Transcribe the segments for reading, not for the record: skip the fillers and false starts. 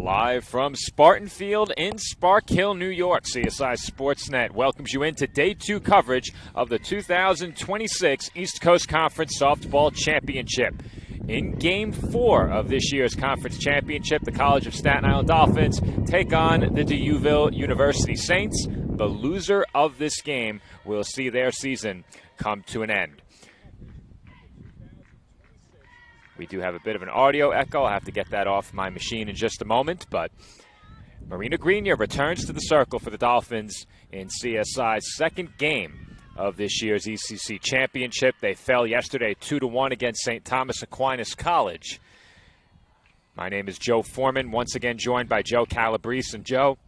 Live from Spartan Field in Spark Hill, New York, CSI Sportsnet welcomes you into Day 2 coverage of the 2026 East Coast Conference Softball Championship. In Game 4 of this year's conference championship, the College of Staten Island Dolphins take on the D'Youville University Saints. The loser of this game will see their season come to an end. We do have a bit of an audio echo. I'll have to get that off my machine in just a moment. But Marina Grenier returns to the circle for the Dolphins in CSI's second game of this year's ECC championship. They fell yesterday 2-1 against St. Thomas Aquinas College. My name is Joe Foreman, once again joined by Joe Calabrese. And Joe,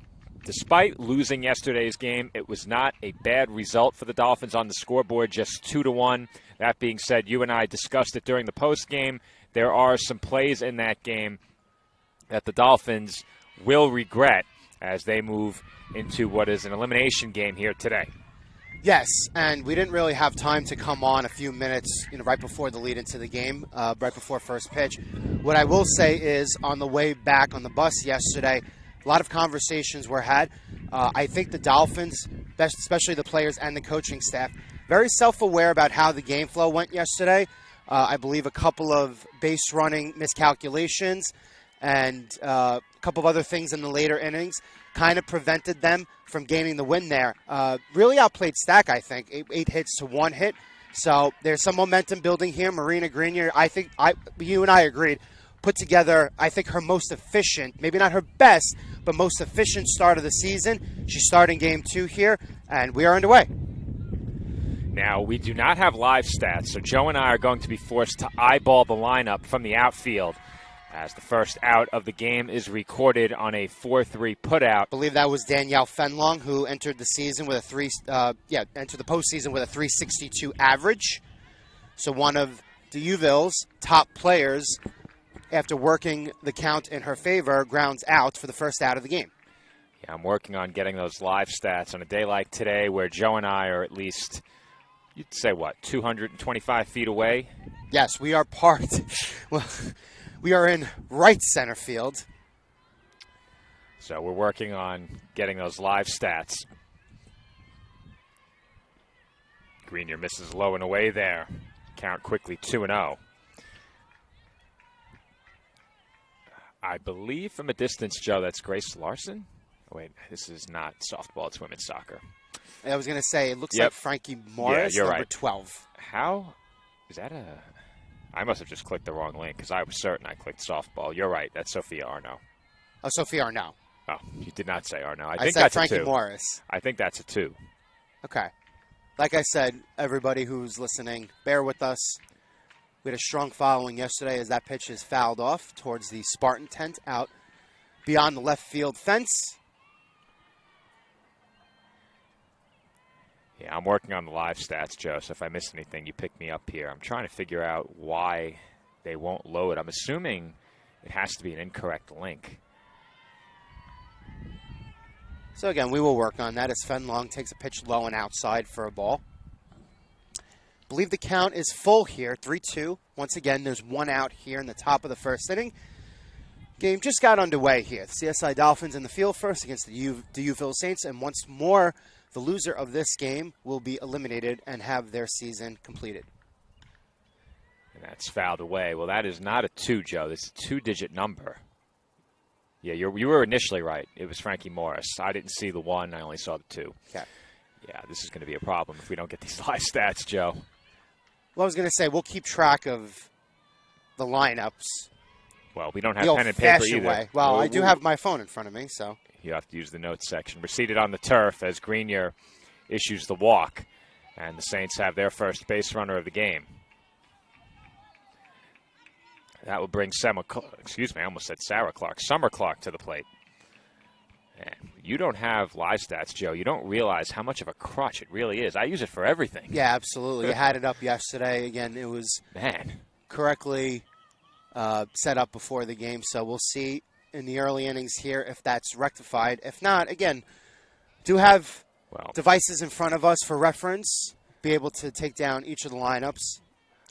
despite losing yesterday's game, it was not a bad result for the Dolphins on the scoreboard, just 2-1. That being said, you and I discussed it during the postgame. There are some plays in that game that the Dolphins will regret as they move into what is an elimination game here today. Yes, and we didn't really have time to come on a few minutes, right before the lead into the game, right before first pitch. What I will say is, on the way back on the bus yesterday, a lot of conversations were had. I think the Dolphins, especially the players and the coaching staff, very self-aware about how the game flow went yesterday. I believe a couple of base running miscalculations and a couple of other things in the later innings kind of prevented them from gaining the win there. Really outplayed Stack, I think, 8 hits to 1 hit. So there's some momentum building here. Marina Grenier, I think you and I agreed, put together, I think, her most efficient, maybe not her best, but most efficient start of the season. She's starting Game 2 here, and we are underway. Now, we do not have live stats, so Joe and I are going to be forced to eyeball the lineup from the outfield as the first out of the game is recorded on a 4-3 putout. I believe that was Danielle Fenlong, who entered the season with entered the postseason with a 362 average. So one of D'Youville's top players, after working the count in her favor, grounds out for the first out of the game. Yeah, I'm working on getting those live stats on a day like today where Joe and I are at least, you'd say what, 225 feet away? Yes, we are parked. Well, we are in right center field. So we're working on getting those live stats. Grenier misses low and away there. Count quickly 2-0. I believe from a distance, Joe, that's Grace Larson. Oh, wait, this is not softball, it's women's soccer. I was going to say, it looks like Frankie Morris, you're number right. 12. How? Is that a... I must have just clicked the wrong link because I was certain I clicked softball. You're right. That's Sophia Arno. Oh, Sophia Arno. Oh, you did not say Arno. I said that's Frankie a 2. Morris. I think that's a 2. Okay. Like I said, everybody who's listening, bear with us. We had a strong following yesterday as that pitch is fouled off towards the Spartan tent out beyond the left field fence. Yeah, I'm working on the live stats, Joe, so if I miss anything, you pick me up here. I'm trying to figure out why they won't load. I'm assuming it has to be an incorrect link. So, again, we will work on that as Fenlong takes a pitch low and outside for a ball. I believe the count is full here, 3-2. Once again, there's one out here in the top of the first inning. Game just got underway here. The CSI Dolphins in the field first against the D'Youville Saints, and once more, the loser of this game will be eliminated and have their season completed. And that's fouled away. Well, that is not a 2, Joe. This is a 2-digit number. Yeah, you were initially right. It was Frankie Morris. I didn't see the 1. I only saw the 2. Okay. Yeah, this is going to be a problem if we don't get these live stats, Joe. Well, I was going to say, we'll keep track of the lineups. Well, we don't have pen and paper either. Way. Well, I do have my phone in front of me, so. You have to use the notes section. We're seated on the turf as Grenier issues the walk, and the Saints have their first base runner of the game. That will bring Summer Clark to the plate. And you don't have live stats, Joe. You don't realize how much of a crutch it really is. I use it for everything. Yeah, absolutely. You had it up yesterday. Again, it was correctly set up before the game, so we'll see in the early innings here if that's rectified. If not, again, do have devices in front of us for reference, be able to take down each of the lineups.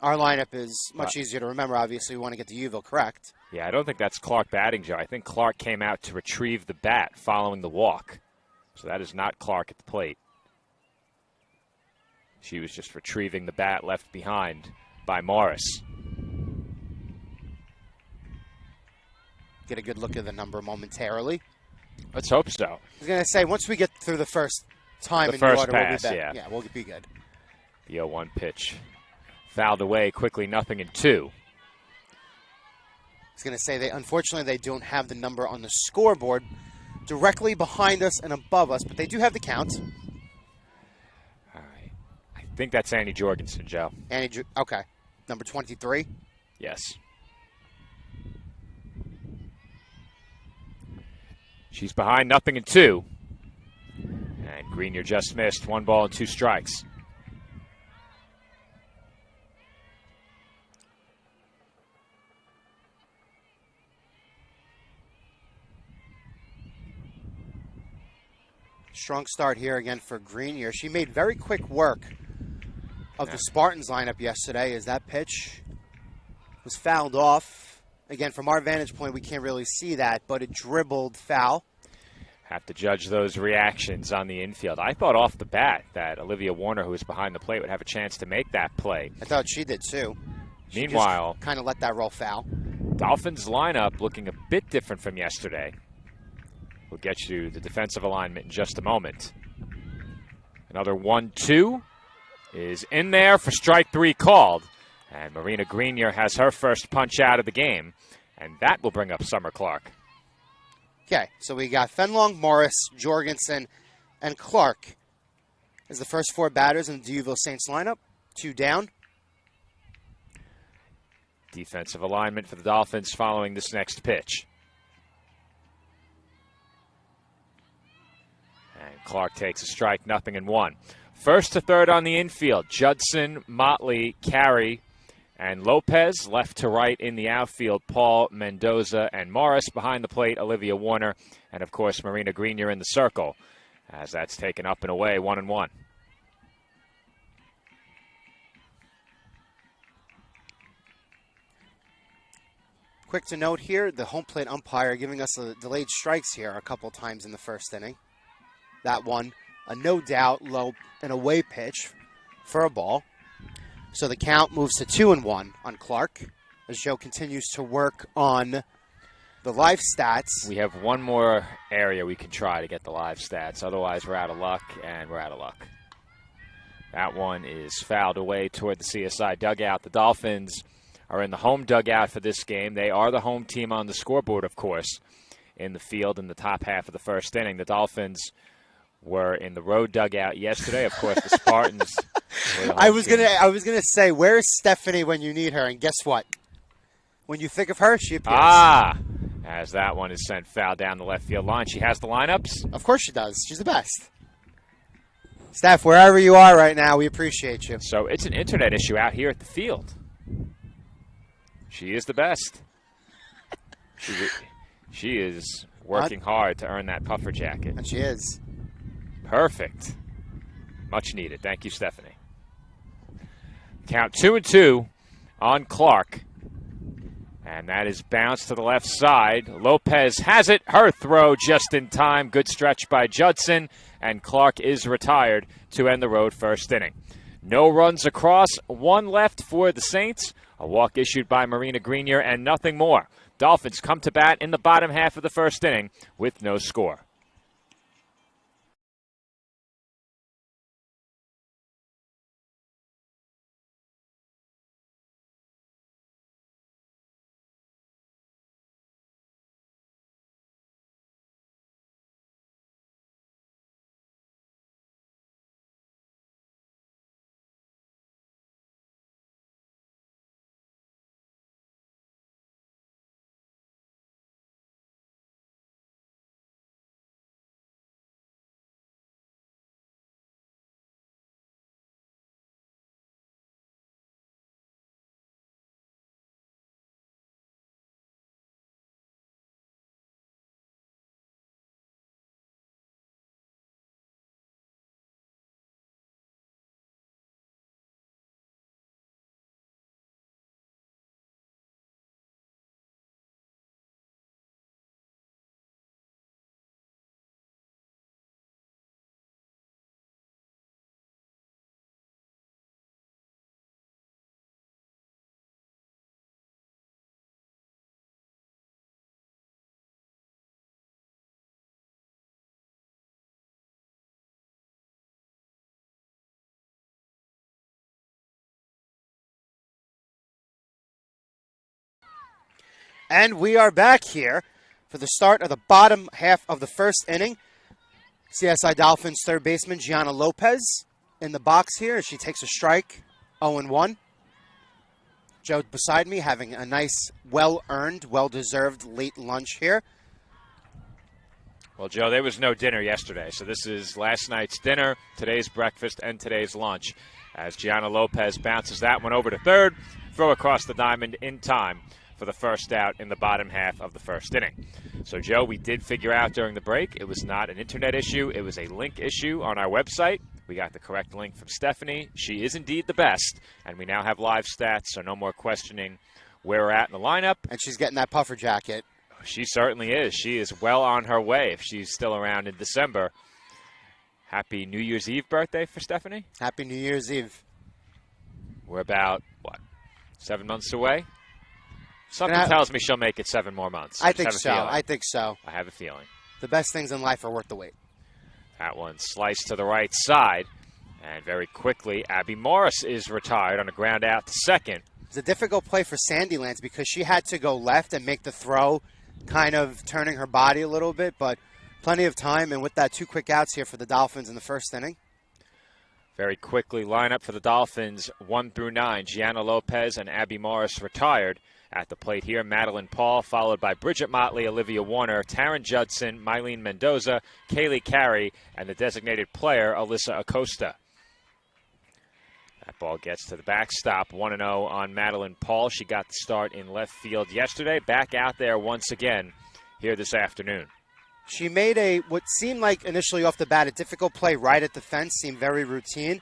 Our lineup is much easier to remember. Obviously, we want to get the D'Youville correct. Yeah, I don't think that's Clark batting, Joe. I think Clark came out to retrieve the bat following the walk. So that is not Clark at the plate. She was just retrieving the bat left behind by Morris. Get a good look at the number momentarily. Let's hope so. I was going to say, once we get through the first time The in first the order, pass, we'll be yeah. back. Yeah, we'll be good. The 0-1 pitch. Fouled away quickly, 0-2. I was going to say, unfortunately, they don't have the number on the scoreboard directly behind us and above us, but they do have the count. All right. I think that's Annie Jorgensen, Joe. Okay. Number 23. Yes. She's behind 0-2. And Grenier just missed. 1 ball and 2 strikes. Strong start here again for Grenier. She made very quick work of the Spartans lineup yesterday as that pitch was fouled off. Again, from our vantage point, we can't really see that, but it dribbled foul. Have to judge those reactions on the infield. I thought off the bat that Olivia Warner, who was behind the plate, would have a chance to make that play. I thought she did too. Meanwhile, kind of let that roll foul. Dolphins lineup looking a bit different from yesterday. We'll get you the defensive alignment in just a moment. Another 1-2 is in there for strike 3 called. And Marina Grenier has her first punch out of the game. And that will bring up Summer Clark. Okay, so we got Fenlong, Morris, Jorgensen, and Clark as the first 4 batters in the Duville Saints lineup. 2 down. Defensive alignment for the Dolphins following this next pitch. And Clark takes a strike, 0-1. First to third on the infield, Judson, Motley, Carey, and Lopez. Left to right in the outfield, Paul, Mendoza, and Morris. Behind the plate, Olivia Warner, and of course Marina Grenier in the circle. As that's taken up and away, 1-1. Quick to note here, the home plate umpire giving us delayed strikes here a couple times in the first inning. That one, a no doubt low and away pitch for a ball. So the count moves to 2-1 on Clark as Joe continues to work on the live stats. We have one more area we can try to get the live stats. Otherwise, we're out of luck, and we're out of luck. That one is fouled away toward the CSI dugout. The Dolphins are in the home dugout for this game. They are the home team on the scoreboard, of course, in the field in the top half of the first inning. The Dolphins were in the road dugout yesterday. Of course, the Spartans were the home team. I was gonna say, where's Stephanie when you need her? And guess what? When you think of her, she appears. As that one is sent foul down the left field line. She has the lineups. Of course she does. She's the best. Steph, wherever you are right now, we appreciate you. So it's an internet issue out here at the field. She is the best. She is working hard to earn that puffer jacket. And she is. Perfect. Much needed. Thank you, Stephanie. Count 2-2 on Clark. And that is bounced to the left side. Lopez has it. Her throw just in time. Good stretch by Judson. And Clark is retired to end the road first inning. No runs across. 1 left for the Saints. A walk issued by Marina Grenier and nothing more. Dolphins come to bat in the bottom half of the first inning with no score. And we are back here for the start of the bottom half of the first inning. CSI Dolphins third baseman Gianna Lopez in the box here as she takes a strike, 0-1. Joe beside me having a nice, well-earned, well-deserved late lunch here. Well, Joe, there was no dinner yesterday, so this is last night's dinner, today's breakfast, and today's lunch. As Gianna Lopez bounces that one over to third, throw across the diamond in time for the first out in the bottom half of the first inning. So, Joe, we did figure out during the break it was not an internet issue. It was a link issue on our website. We got the correct link from Stephanie. She is indeed the best, and we now have live stats, so no more questioning where we're at in the lineup. And she's getting that puffer jacket. She certainly is. She is well on her way if she's still around in December. Happy New Year's Eve birthday for Stephanie. Happy New Year's Eve. We're about, 7 months away? Something tells me she'll make it 7 more months. I think so. I have a feeling. The best things in life are worth the wait. That one sliced to the right side. And very quickly, Abby Morris is retired on a ground out to second. It's a difficult play for Sandy Lance because she had to go left and make the throw, kind of turning her body a little bit, but plenty of time. And with that, 2 quick outs here for the Dolphins in the first inning. Very quickly, lineup for the Dolphins, 1 through 9. Gianna Lopez and Abby Morris retired. At the plate here, Madeline Paul, followed by Bridget Motley, Olivia Warner, Taryn Judson, Mylene Mendoza, Kaylee Carey, and the designated player, Alyssa Acosta. That ball gets to the backstop, 1-0 on Madeline Paul. She got the start in left field yesterday. Back out there once again here this afternoon. She made what seemed like initially off the bat a difficult play right at the fence, seemed very routine.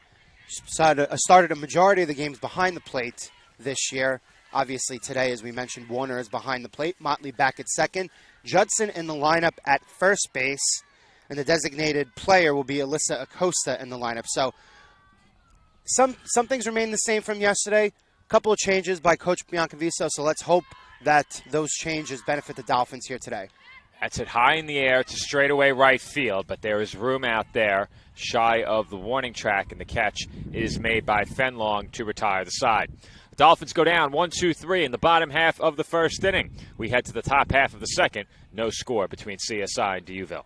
She started a majority of the games behind the plate this year. Obviously today, as we mentioned, Warner is behind the plate. Motley back at second. Judson in the lineup at first base. And the designated player will be Alyssa Acosta in the lineup. So some things remain the same from yesterday. A couple of changes by Coach Biancaviso. So let's hope that those changes benefit the Dolphins here today. That's it high in the air to straightaway right field, but there is room out there shy of the warning track, and the catch is made by Fenlong to retire the side. The Dolphins go down 1-2-3 in the bottom half of the first inning. We head to the top half of the second. No score between CSI and D'Youville.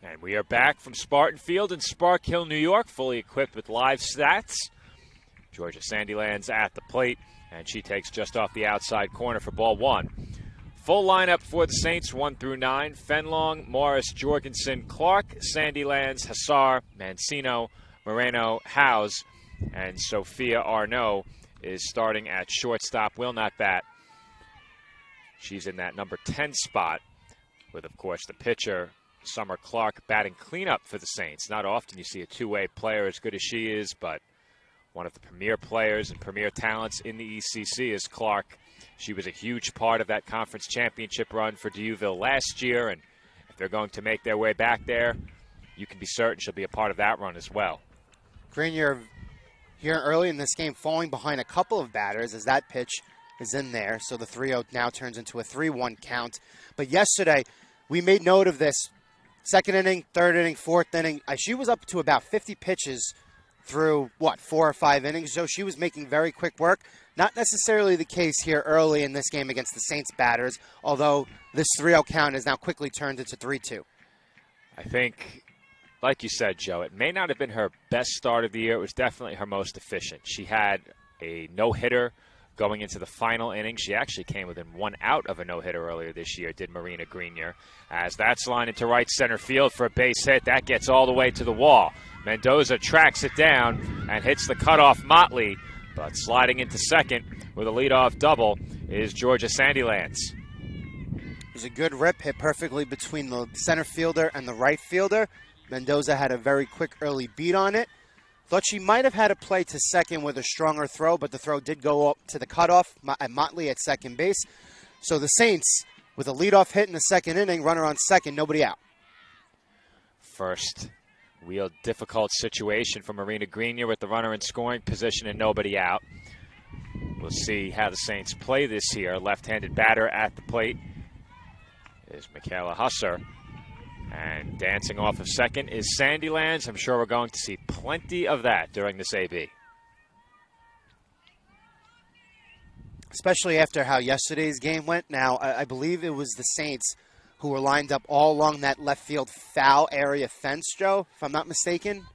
And we are back from Spartan Field in Spark Hill, New York, fully equipped with live stats. Georgia Sandylands at the plate, and she takes just off the outside corner for ball one. Full lineup for the Saints, 1 through 9. Fenlong, Morris, Jorgensen, Clark, Sandylands, Hassar, Mancino, Moreno, Howes, and Sophia Arnaud is starting at shortstop, will not bat. She's in that number 10 spot with, of course, the pitcher, Summer Clark, batting cleanup for the Saints. Not often you see a two-way player as good as she is, but one of the premier players and premier talents in the ECC is Clark. She was a huge part of that conference championship run for D'Youville last year, and if they're going to make their way back there, you can be certain she'll be a part of that run as well. Grenier here early in this game falling behind a couple of batters as that pitch is in there, so the 3-0 now turns into a 3-1 count. But yesterday, we made note of this. Second inning, third inning, fourth inning. She was up to about 50 pitches through, 4 or 5 innings. So she was making very quick work. Not necessarily the case here early in this game against the Saints batters, although this 3-0 count has now quickly turned into 3-2. I think, like you said, Joe, it may not have been her best start of the year. It was definitely her most efficient. She had a no-hitter going into the final inning. She actually came within 1 out of a no-hitter earlier this year, did Marina Grenier. As that's lined into right center field for a base hit. That gets all the way to the wall. Mendoza tracks it down and hits the cutoff Motley. But sliding into second with a leadoff double is Georgia Sandylands. It was a good rip, hit perfectly between the center fielder and the right fielder. Mendoza had a very quick early beat on it. Thought she might have had a play to second with a stronger throw, but the throw did go up to the cutoff at Motley at second base. So the Saints, with a leadoff hit in the second inning, runner on second, nobody out. First real difficult situation for Marina Grenier with the runner in scoring position and nobody out. We'll see how the Saints play this here. Left-handed batter at the plate is Michaela Husser. And dancing off of second is Sandylands. I'm sure we're going to see plenty of that during this AB. Especially after how yesterday's game went. Now, I believe it was the Saints who were lined up all along that left field foul area fence, Joe, if I'm not mistaken.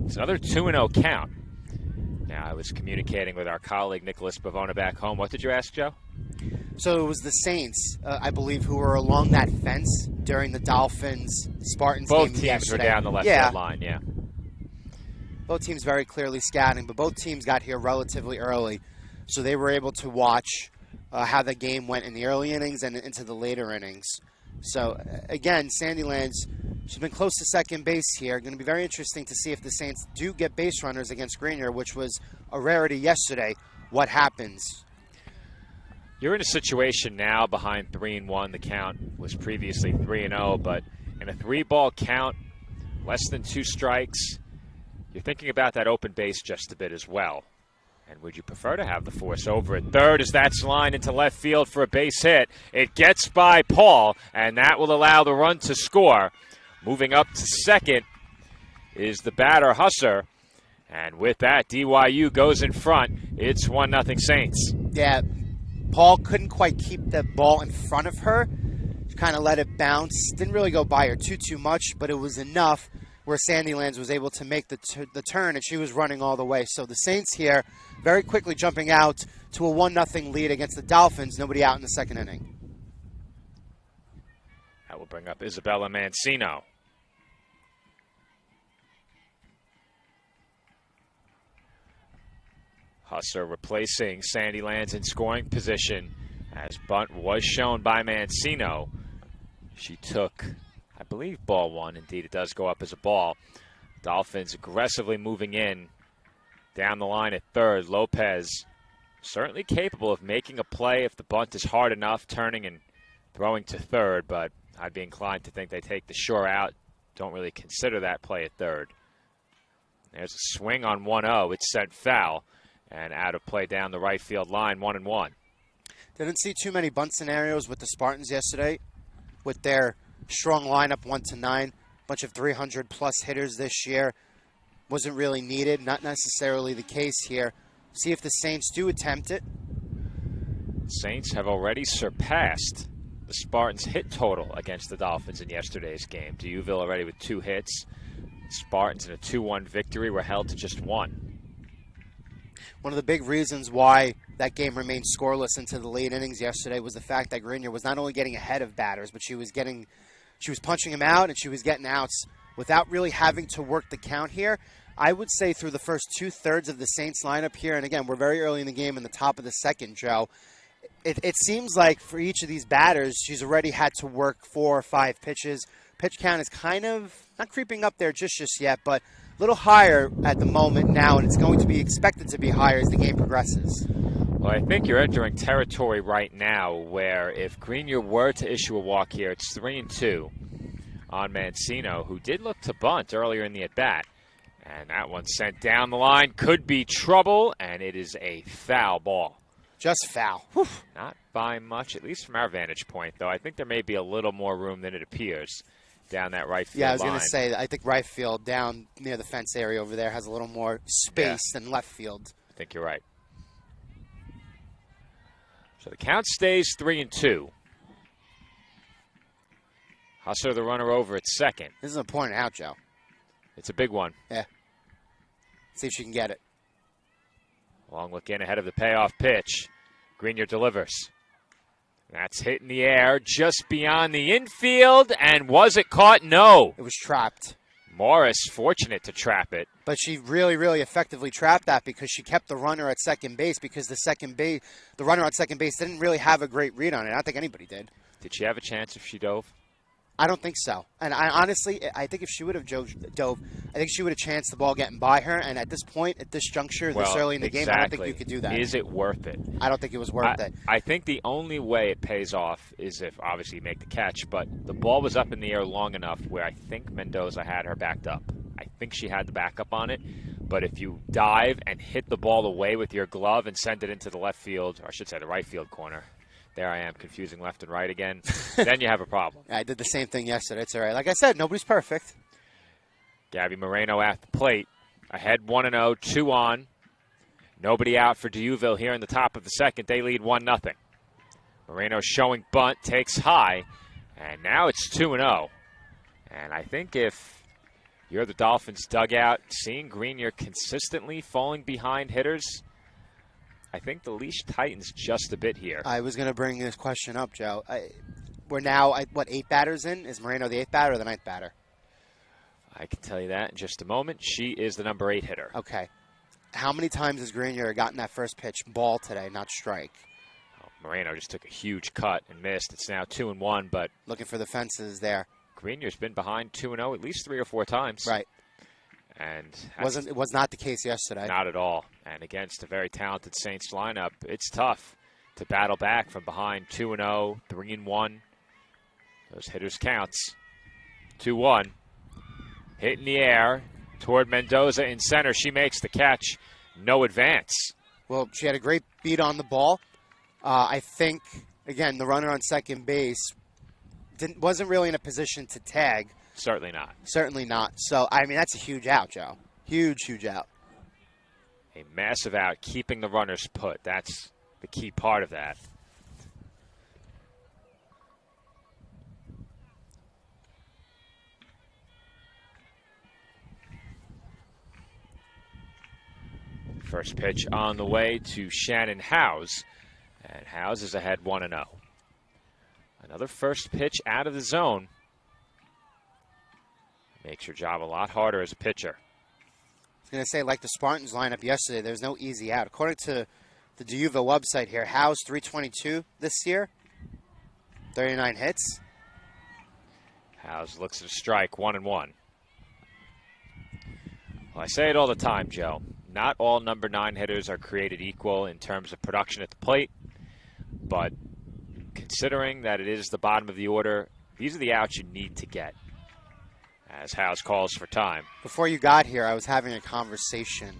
It's another 2-0 count. Now, I was communicating with our colleague Nicholas Bavona back home. What did you ask, Joe? So it was the Saints, I believe, who were along that fence during the Dolphins-Spartans game yesterday. Both teams were down the left field line, yeah. Both teams very clearly scouting, but both teams got here relatively early, so they were able to watch how the game went in the early innings and into the later innings. So, again, Sandylands, she's been close to second base here. Going to be very interesting to see if the Saints do get base runners against Grenier, which was a rarity yesterday. What happens? You're in a situation now behind 3-1. The count was previously 3-0, but in a 3-ball count, less than 2 strikes, you're thinking about that open base just a bit as well. And would you prefer to have the force over at third as that's lined into left field for a base hit? It gets by Paul, and that will allow the run to score. Moving up to second is the batter, Husser. And with that, DYU goes in front. It's 1-0 Saints. Yeah, Paul couldn't quite keep the ball in front of her. She kind of let it bounce. Didn't really go by her too much, but it was enough where Sandylands was able to make the turn, and she was running all the way. So the Saints here very quickly jumping out to a 1-0 lead against the Dolphins. Nobody out in the second inning. That will bring up Isabella Mancino. Husser replacing Sandylands in scoring position as bunt was shown by Mancino. She took, I believe, ball one. Indeed, it does go up as a ball. Dolphins aggressively moving in down the line at third. Lopez certainly capable of making a play if the bunt is hard enough, turning and throwing to third, but I'd be inclined to think they take the sure out. Don't really consider that play at third. There's a swing on 1-0. It's sent foul and out of play down the right field line, 1-1. Didn't see too many bunt scenarios with the Spartans yesterday with their strong lineup 1-9. Bunch of 300-plus hitters this year. Wasn't really needed. Not necessarily the case here. See if the Saints do attempt it. Saints have already surpassed the Spartans' hit total against the Dolphins in yesterday's game. Deauville already with 2 hits. Spartans in a 2-1 victory were held to just 1. One of the big reasons why that game remained scoreless into the late innings yesterday was the fact that Grenier was not only getting ahead of batters, but she was punching them out and she was getting outs without really having to work the count here. I would say through the first 2/3 of the Saints lineup here, and again, we're very early in the game in the top of the second, Joe, it seems like for each of these batters, she's already had to work 4 or 5 pitches. Pitch count is kind of not creeping up there just yet, but a little higher at the moment now, and it's going to be expected to be higher as the game progresses. Well, I think you're entering territory right now where if Grenier were to issue a walk here, it's 3-2 on Mancino, who did look to bunt earlier in the at-bat. And that one sent down the line. Could be trouble, and it is a foul ball. Just foul. Whew. Not by much, at least from our vantage point, though. I think there may be a little more room than it appears down that right field line. Yeah, I was going to say, I think right field down near the fence area over there has a little more space than left field. I think you're right. So the count stays 3-2. Husser, the runner over at second. This is an important out, Joe. It's a big one. Yeah. See if she can get it. Long look in ahead of the payoff pitch. Grenier delivers. That's hit in the air just beyond the infield. And was it caught? No. It was trapped. Morris fortunate to trap it. But she really, really effectively trapped that because she kept the runner at second base because the runner on second base didn't really have a great read on it. I don't think anybody did. Did she have a chance if she dove? I don't think so. And I think if she would have dove, I think she would have chanced the ball getting by her. And at this point, at this juncture, this early in the game, I don't think you could do that. Is it worth it? I don't think it was worth it. I think the only way it pays off is if, obviously, you make the catch. But the ball was up in the air long enough where I think Mendoza had her backed up. I think she had the backup on it. But if you dive and hit the ball away with your glove and send it into the left field, or I should say the right field corner, there I am, confusing left and right again. Then you have a problem. I did the same thing yesterday. It's all right. Like I said, nobody's perfect. Gabby Moreno at the plate. Ahead 1-0, 2 on. Nobody out for Deauville here in the top of the second. They lead 1-0. Moreno showing bunt, takes high, and now it's 2-0. And I think if you're the Dolphins dugout, seeing Grenier consistently falling behind hitters, I think the leash tightens just a bit here. I was going to bring this question up, Joe. We're now, 8 batters in? Is Moreno the 8th batter or the 9th batter? I can tell you that in just a moment. She is the number 8 hitter. Okay. How many times has Grenier gotten that first pitch ball today, not strike? Oh, Moreno just took a huge cut and missed. It's now 2-1, but looking for the fences there. Grenier's been behind 2-0 at least 3 or 4 times. Right. And it was not the case yesterday. Not at all. And against a very talented Saints lineup, it's tough to battle back from behind 2-0, 3-1. Those hitters counts. 2-1. Hit in the air toward Mendoza in center. She makes the catch. No advance. Well, she had a great beat on the ball. I think, again, the runner on second base wasn't really in a position to tag. Certainly not. Certainly not. So, I mean, that's a huge out, Joe. Huge, huge out. A massive out, keeping the runners put. That's the key part of that. First pitch on the way to Shannon Howes. And Howes is ahead 1-0. Another first pitch out of the zone. Makes your job a lot harder as a pitcher. I was going to say, like the Spartans lineup yesterday, there's no easy out. According to the Deauville website here, Howes 322 this year, 39 hits. Howes looks at a strike, 1-1. Well, I say it all the time, Joe. Not all number 9 hitters are created equal in terms of production at the plate, but considering that it is the bottom of the order, these are the outs you need to get. As Howes calls for time. Before you got here, I was having a conversation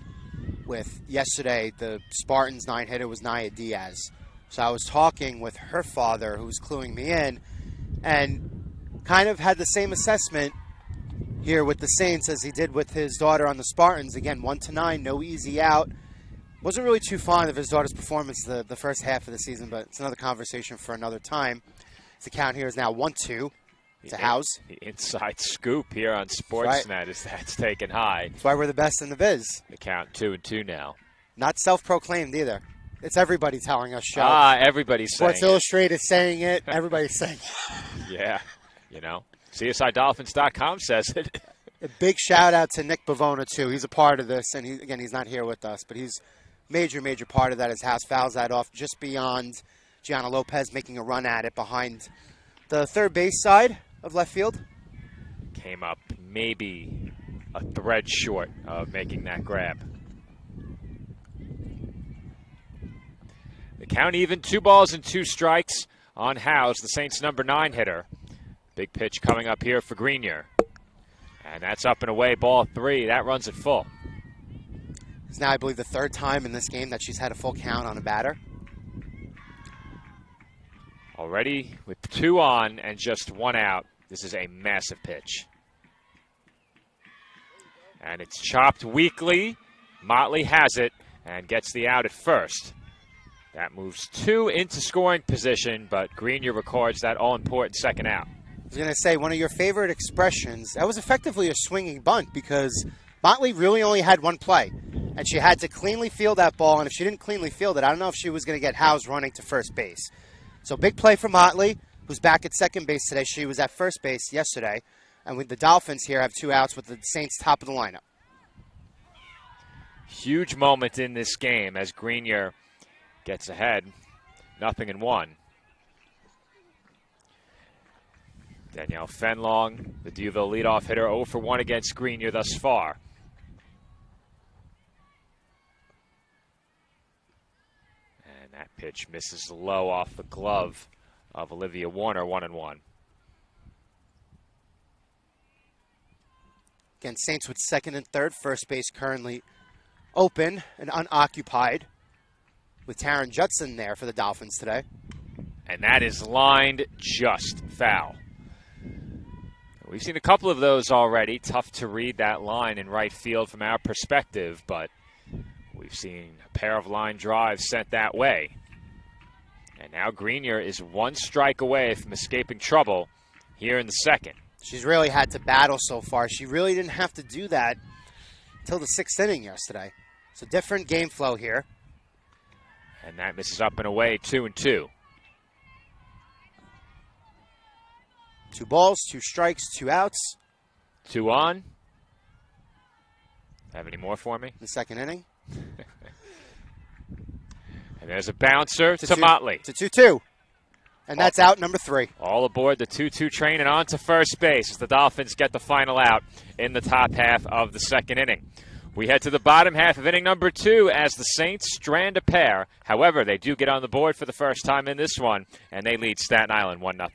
with, yesterday, the Spartans 9 hitter was Naya Diaz. So I was talking with her father, who was cluing me in, and kind of had the same assessment here with the Saints as he did with his daughter on the Spartans. Again, 1-9, no easy out. Wasn't really too fond of his daughter's performance the first half of the season, but it's another conversation for another time. The count here is now 1-2. To Howes. The inside scoop here on Sportsnet is that's taken high. That's why we're the best in the biz. The count 2-2 now. Not self-proclaimed either. It's everybody telling us, Joe. Everybody's saying Sports Illustrated saying it. Everybody's saying it. Yeah, you know. CSIDolphins.com says it. A big shout-out to Nick Bavona, too. He's a part of this, and he's not here with us, but he's major part of that as House fouls that off just beyond Gianna Lopez making a run at it behind the third base side of left field. Came up maybe a thread short of making that grab. The count even, 2 balls and 2 strikes on Howes, the Saints' number 9 hitter. Big pitch coming up here for Grenier. And that's up and away, ball 3. That runs it full. It's now, I believe, the 3rd time in this game that she's had a full count on a batter. Already with 2 on and just 1 out. This is a massive pitch. And it's chopped weakly. Motley has it and gets the out at first. That moves 2 into scoring position, but Grenier records that all-important second out. I was going to say, one of your favorite expressions, that was effectively a swinging bunt because Motley really only had 1 play. and she had to cleanly field that ball, and if she didn't cleanly field it, I don't know if she was going to get housed running to first base. So big play for Motley, who's back at second base today. She was at first base yesterday, and with the Dolphins here have 2 outs with the Saints top of the lineup. Huge moment in this game as Grenier gets ahead, 0-1. Danielle Fenlong, the Duville leadoff hitter, 0 for 1 against Grenier thus far. And that pitch misses low off the glove of Olivia Warner, 1-1. Again, Saints with second and third. First base currently open and unoccupied with Taryn Judson there for the Dolphins today. And that is lined just foul. We've seen a couple of those already. Tough to read that line in right field from our perspective, but we've seen a pair of line drives sent that way. And now Grenier is 1 strike away from escaping trouble here in the second. She's really had to battle so far. She really didn't have to do that until the 6th inning yesterday. It's a different game flow here. And that misses up and away, 2-2. 2 balls, 2 strikes, 2 outs. 2 on. Have any more for me? The second inning. And there's a bouncer to Motley. To 2-2. And that's out number 3. All aboard the 2-2 train and on to first base as the Dolphins get the final out in the top half of the second inning. We head to the bottom half of inning number 2 as the Saints strand a pair. However, they do get on the board for the first time in this one, and they lead Staten Island 1-0.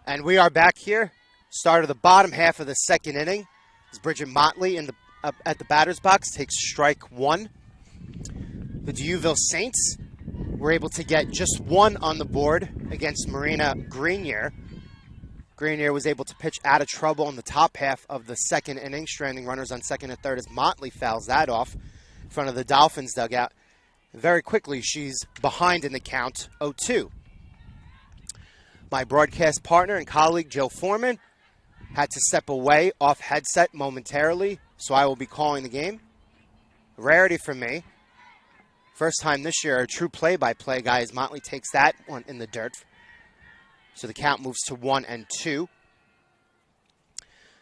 And we are back here. Start of the bottom half of the second inning. As Bridget Motley at the batter's box takes strike 1. The Duville Saints were able to get just 1 on the board against Marina Grenier. Grenier was able to pitch out of trouble in the top half of the second inning, stranding runners on second and third as Motley fouls that off in front of the Dolphins dugout. Very quickly, she's behind in the count, 0-2. My broadcast partner and colleague, Joe Foreman, had to step away off headset momentarily, so I will be calling the game. Rarity for me. First time this year, a true play-by-play guy as Motley takes that one in the dirt. So the count moves to 1-2.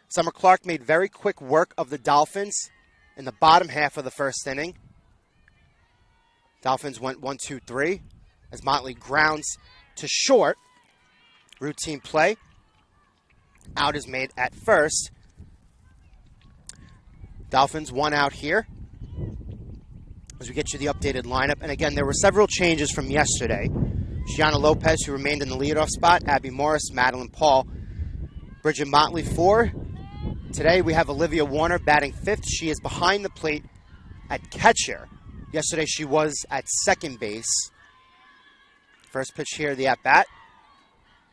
Summer Clark made very quick work of the Dolphins in the bottom half of the first inning. Dolphins went 1-2-3 as Motley grounds to short. Routine play. Out is made at first. Dolphins 1 out here as we get you the updated lineup. And again, there were several changes from yesterday. Gianna Lopez, who remained in the leadoff spot. Abby Morris, Madeline Paul. Bridget Motley 4. Today we have Olivia Warner batting 5th. She is behind the plate at catcher. Yesterday she was at second base. First pitch here, the at-bat.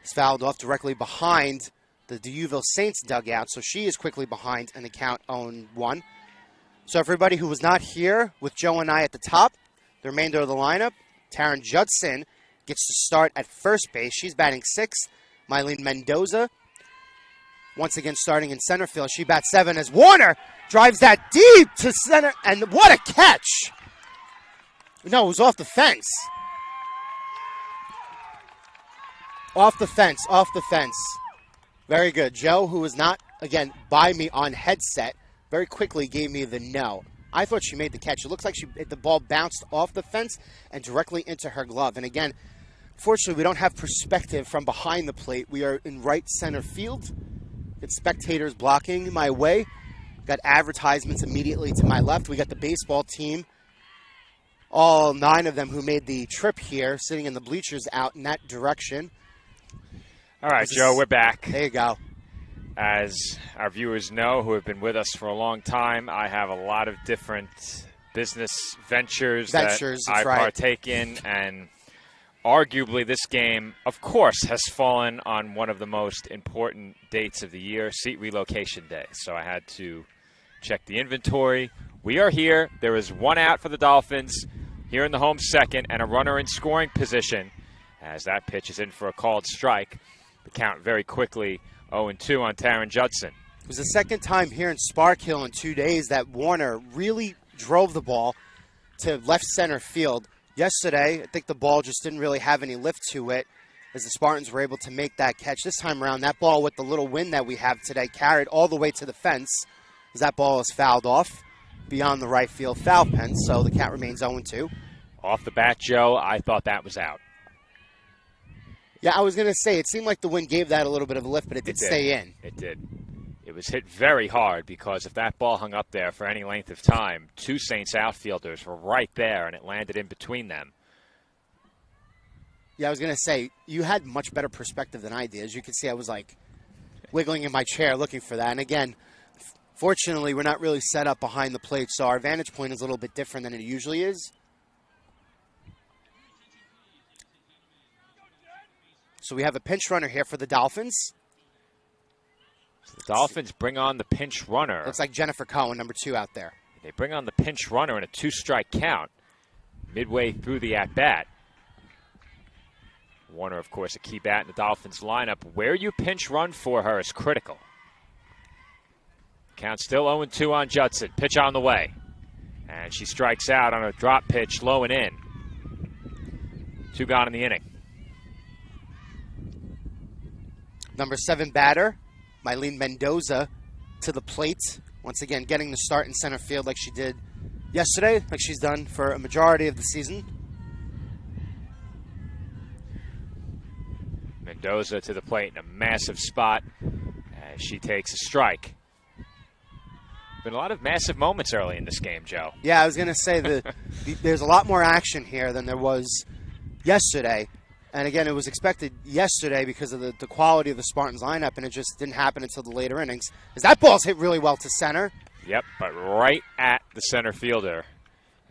It's fouled off directly behind the Duville Saints dugout, so she is quickly behind in the count 0-1. So everybody who was not here with Joe and I at the top, the remainder of the lineup, Taryn Judson gets to start at first base. She's batting 6th. Mylene Mendoza, once again starting in center field. She bats 7 as Warner drives that deep to center, and what a catch! No, it was off the fence. Off the fence, off the fence. Very good. Joe, who was not, again, by me on headset, very quickly gave me the no. I thought she made the catch. It looks like the ball bounced off the fence and directly into her glove. And again, fortunately, we don't have perspective from behind the plate. We are in right center field. Got spectators blocking my way. Got advertisements immediately to my left. We got the baseball team, all 9 of them who made the trip here, sitting in the bleachers out in that direction. All right, Joe, we're back. There you go. As our viewers know who have been with us for a long time, I have a lot of different business ventures that I partake in, and arguably this game, of course, has fallen on one of the most important dates of the year, seat relocation day. So I had to check the inventory. We are here. There is 1 out for the Dolphins here in the home second and a runner in scoring position as that pitch is in for a called strike. The count very quickly 0-2 on Taryn Judson. It was the second time here in Spark Hill in 2 days that Warner really drove the ball to left center field. Yesterday, I think the ball just didn't really have any lift to it as the Spartans were able to make that catch. This time around, that ball with the little wind that we have today carried all the way to the fence as that ball is fouled off beyond the right field foul pen, so the count remains 0-2. Off the bat, Joe, I thought that was out. Yeah, I was going to say, it seemed like the wind gave that a little bit of a lift, but it did stay in. It did. It was hit very hard because if that ball hung up there for any length of time, 2 Saints outfielders were right there, and it landed in between them. Yeah, I was going to say, you had much better perspective than I did. As you can see, I was like wiggling in my chair looking for that. And again, fortunately, we're not really set up behind the plate, so our vantage point is a little bit different than it usually is. So we have a pinch runner here for the Dolphins. So the Dolphins bring on the pinch runner. Looks like Jennifer Cohen, number 2 out there. They bring on the pinch runner in a 2-strike count midway through the at-bat. Warner, of course, a key bat in the Dolphins lineup. Where you pinch run for her is critical. Count still 0-2 on Judson. Pitch on the way. And she strikes out on a drop pitch low and in. 2 gone in the inning. Number 7 batter, Mylene Mendoza, to the plate. Once again, getting the start in center field like she did yesterday, like she's done for a majority of the season. Mendoza to the plate in a massive spot as she takes a strike. Been a lot of massive moments early in this game, Joe. Yeah, I was going to say there's a lot more action here than there was yesterday. And again, it was expected yesterday because of the quality of the Spartans lineup, and it just didn't happen until the later innings. As that ball's hit really well to center. Yep, but right at the center fielder.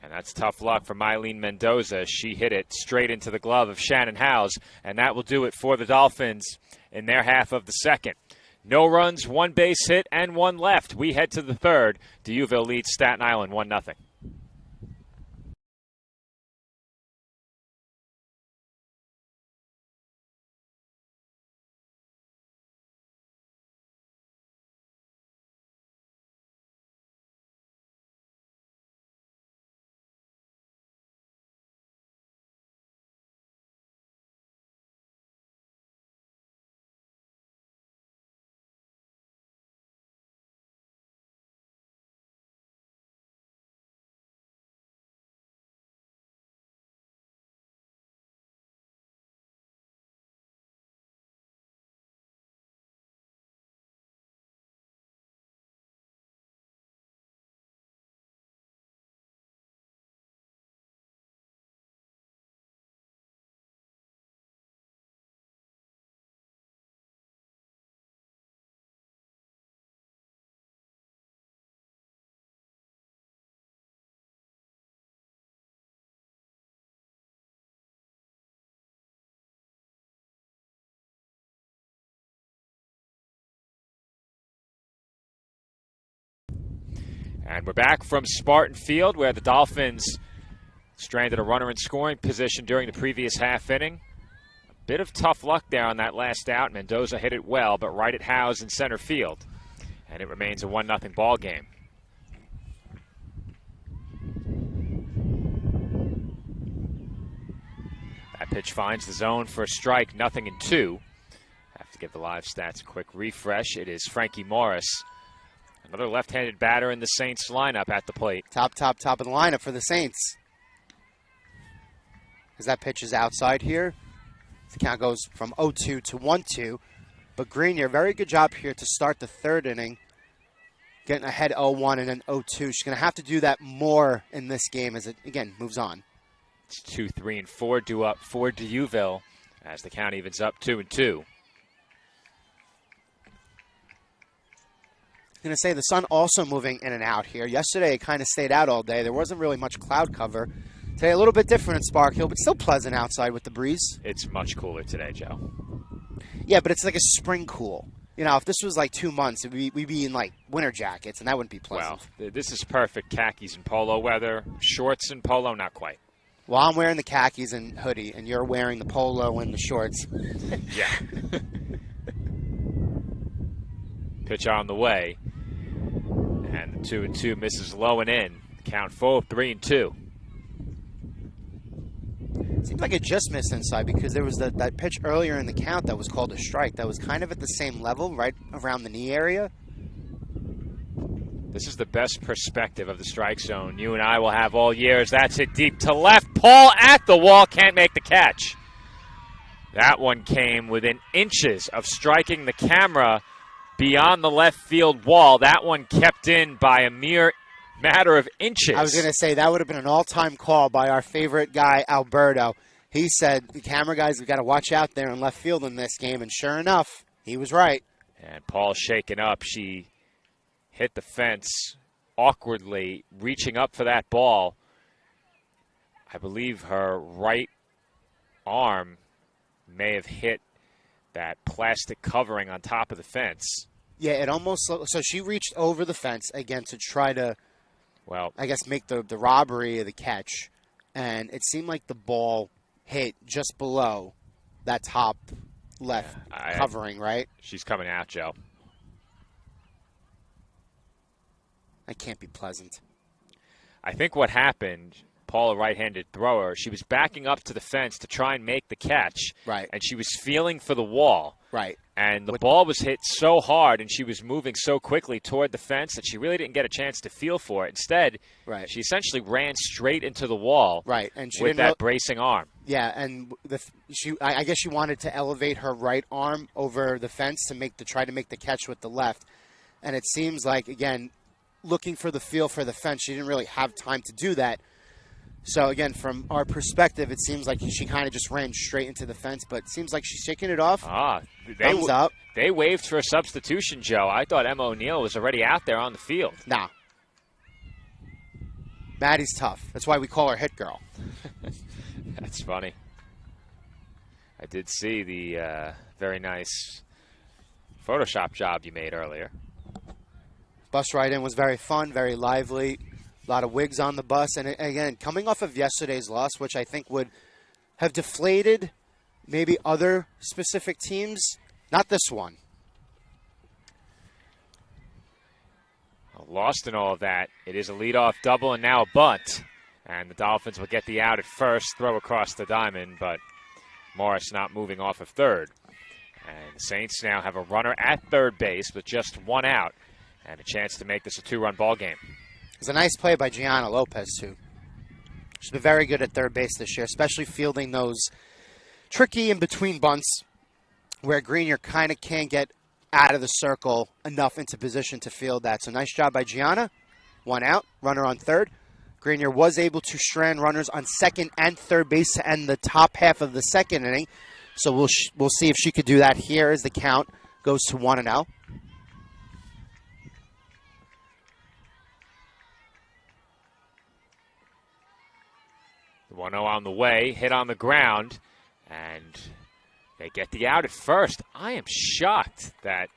And that's tough luck for Mylene Mendoza. She hit it straight into the glove of Shannon Howes, and that will do it for the Dolphins in their half of the second. No runs, 1 base hit, and 1 left. We head to the third. Deauville leads Staten Island 1-0. And we're back from Spartan Field where the Dolphins stranded a runner in scoring position during the previous half inning. A bit of tough luck there on that last out. Mendoza hit it well, but right at Howes in center field. And it remains a 1-0 ball game. That pitch finds the zone for a strike, 0-2. Have to give the live stats a quick refresh. It is Frankie Morris, another left-handed batter in the Saints lineup at the plate. Top of the lineup for the Saints. As that pitch is outside here, the count goes from 0-2 to 1-2. But Grenier, very good job here to start the third inning, getting ahead 0-1 and then 0-2. She's going to have to do that more in this game as it, again, moves on. It's 2, 3, and 4 due up for Deauville as the count evens up 2-2. I'm going to say the sun also moving in and out here. Yesterday it kind of stayed out all day. There wasn't really much cloud cover. Today a little bit different in Spark Hill, but still pleasant outside with the breeze. It's much cooler today, Joe. Yeah, but it's like a spring cool. You know, if this was like 2 months, we'd be in like winter jackets, and that wouldn't be pleasant. Well, this is perfect khakis and polo weather. Shorts and polo, not quite. Well, I'm wearing the khakis and hoodie, and you're wearing the polo and the shorts. Yeah. Pitch on the way. And the 2-2 misses low and in. Count full, 3-2. Seems like it just missed inside because there was that pitch earlier in the count that was called a strike that was kind of at the same level, right around the knee area. This is the best perspective of the strike zone you and I will have all year as that's hit deep to left. Paul at the wall, can't make the catch. That one came within inches of striking the camera beyond the left field wall. That one kept in by a mere matter of inches. I was going to say that would have been an all-time call by our favorite guy, Alberto. He said, the camera guys, we've got to watch out there in left field in this game, and sure enough, he was right. And Paul's shaken up. She hit the fence awkwardly, reaching up for that ball. I believe her right arm may have hit that plastic covering on top of the fence. Yeah, it almost, so she reached over the fence again to try to, well, I guess make the robbery of the catch. And it seemed like the ball hit just below that top left covering, right? She's coming out, Joe. That can't be pleasant. I think what happened, Paul, a right-handed thrower, she was backing up to the fence to try and make the catch. Right. And she was feeling for the wall. Right. And the ball was hit so hard and she was moving so quickly toward the fence that she really didn't get a chance to feel for it. Instead, she essentially ran straight into the wall and she with that bracing arm. Yeah, and I guess she wanted to elevate her right arm over the fence to try to make the catch with the left. And it seems like, again, looking for the feel for the fence, she didn't really have time to do that. So, again, from our perspective, it seems like she kind of just ran straight into the fence, but it seems like she's shaking it off. Thumbs up. They waved for a substitution, Joe. I thought Emma O'Neill was already out there on the field. Nah. Maddie's tough. That's why we call her Hit Girl. That's funny. I did see the very nice Photoshop job you made earlier. Bus ride in was very fun, very lively. A lot of wigs on the bus. And again, coming off of yesterday's loss, which I think would have deflated maybe other specific teams, not this one. Lost in all of that. It is a leadoff double and now a bunt. And the Dolphins will get the out at first, throw across the diamond, but Morris not moving off of third. And the Saints now have a runner at third base with just one out and a chance to make this a two-run ball game. It's a nice play by Gianna Lopez, too. She's been very good at third base this year, especially fielding those tricky in-between bunts where Grenier kind of can't get out of the circle enough into position to field that. So nice job by Gianna. One out, runner on third. Grenier was able to strand runners on second and third base to end the top half of the second inning. So we'll see if she could do that here as the count goes to 1-0. The 1-0 on the way, hit on the ground, and they get the out at first. I am shocked that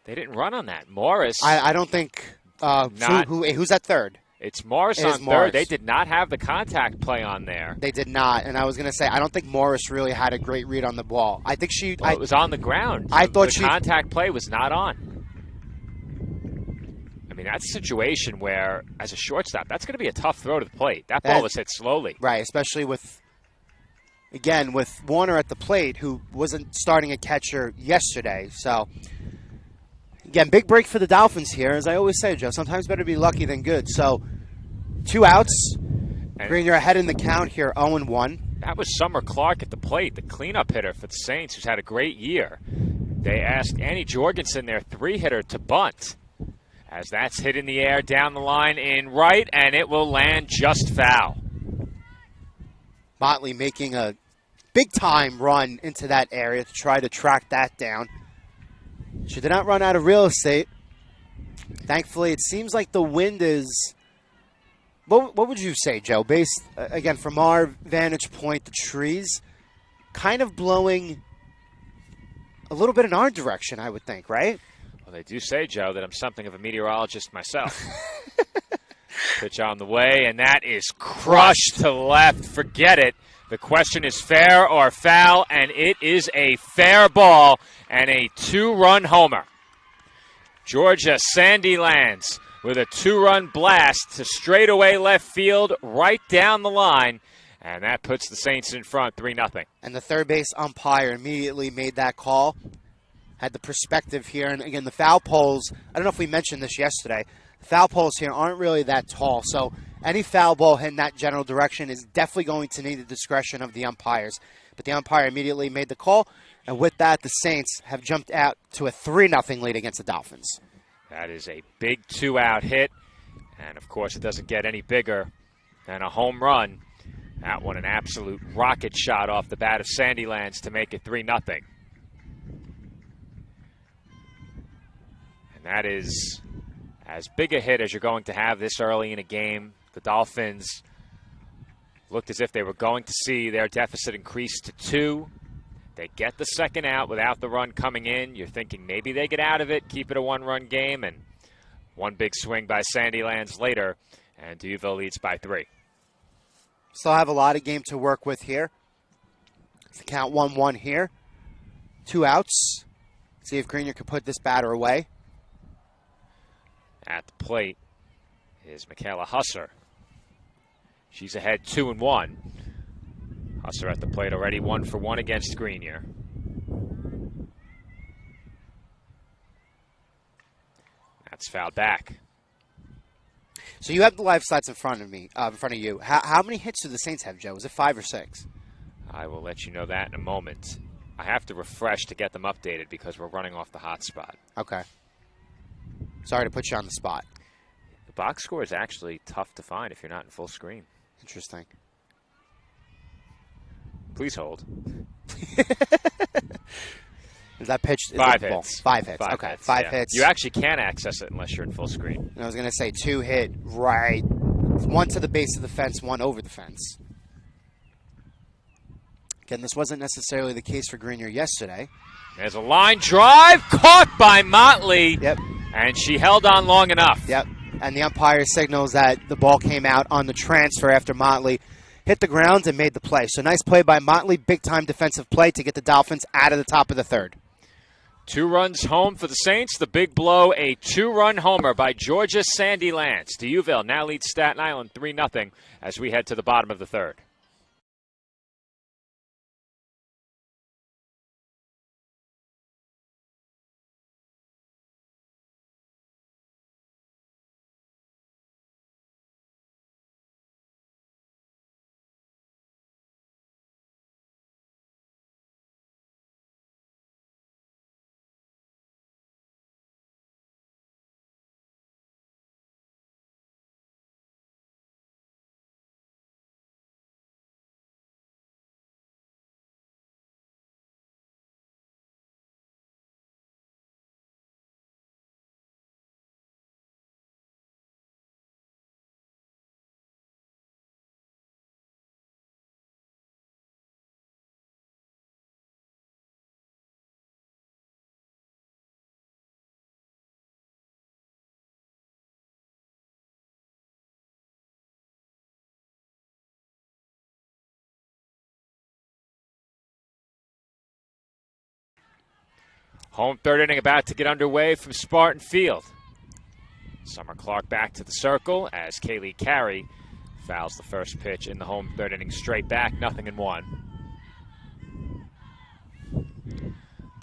they didn't run on that. Morris. I don't think. Who's at third? It's Morris on third. They did not have the contact play on there. They did not, and I was going to say I don't think Morris really had a great read on the ball. I think she. Well, it was on the ground. I thought the contact play was not on. I mean, that's a situation where, as a shortstop, that's going to be a tough throw to the plate. That ball was hit slowly. Right, especially with, again, with Warner at the plate, who wasn't starting a catcher yesterday. So, again, big break for the Dolphins here. As I always say, Joe, sometimes better be lucky than good. So, 2 outs. Green, you're ahead in the count here, 0-1. That was Summer Clark at the plate, the cleanup hitter for the Saints, who's had a great year. They asked Annie Jorgensen, their 3-hitter, to bunt, as that's hit in the air down the line in right, and it will land just foul. Motley making a big-time run into that area to try to track that down. She did not run out of real estate. Thankfully, it seems like the wind is... What would you say, Joe? Based, again, from our vantage point, the trees kind of blowing a little bit in our direction, I would think, right? Well, they do say, Joe, that I'm something of a meteorologist myself. Pitch on the way, and that is crushed to left. Forget it. The question is fair or foul, and it is a fair ball and a 2-run homer. Georgia Sandy lands with a 2-run blast to straightaway left field right down the line, and that puts the Saints in front 3-0. And the third base umpire immediately made that call, had the perspective here. And again, the foul poles, I don't know if we mentioned this yesterday, the foul poles here aren't really that tall, so any foul ball in that general direction is definitely going to need the discretion of the umpires. But the umpire immediately made the call, and with that, the Saints have jumped out to a 3-0 lead against the Dolphins. That is a big 2-out hit, and of course it doesn't get any bigger than a home run. That one an absolute rocket shot off the bat of Sandylands to make it 3-0. And that is as big a hit as you're going to have this early in a game. The Dolphins looked as if they were going to see their deficit increase to 2. They get the second out without the run coming in. You're thinking maybe they get out of it, keep it a 1-run game, and one big swing by Sandylands later, and Deauville leads by 3. Still have a lot of game to work with here. It's the count 1-1 here. 2 outs. See if Grenier can put this batter away. At the plate is Michaela Husser. She's ahead 2-1. Husser at the plate already 1-for-1 against Grenier. That's fouled back. So you have the live stats in front of me, in front of you. How many hits do the Saints have, Joe? Is it 5 or 6? I will let you know that in a moment. I have to refresh to get them updated because we're running off the hotspot. Okay. Sorry to put you on the spot. The box score is actually tough to find if you're not in full screen. Interesting. Please hold. Is that pitch? 5 hits. 5 hits. Okay, hits, 5 yeah. hits. You actually can't access it unless you're in full screen. And I was going to say 2 hit right. 1 to the base of the fence, 1 over the fence. Again, this wasn't necessarily the case for Grenier yesterday. There's a line drive caught by Motley. Yep. And she held on long enough. Yep. And the umpire signals that the ball came out on the transfer after Motley hit the ground and made the play. So nice play by Motley. Big-time defensive play to get the Dolphins out of the top of the third. 2 runs home for the Saints. The big blow, a 2-run homer by Georgia Sandylands. Deauville now leads Staten Island 3-0 as we head to the bottom of the third. Home third inning about to get underway from Spartan Field. Summer Clark back to the circle as Kaylee Carey fouls the first pitch in the home third inning straight back, 0-1.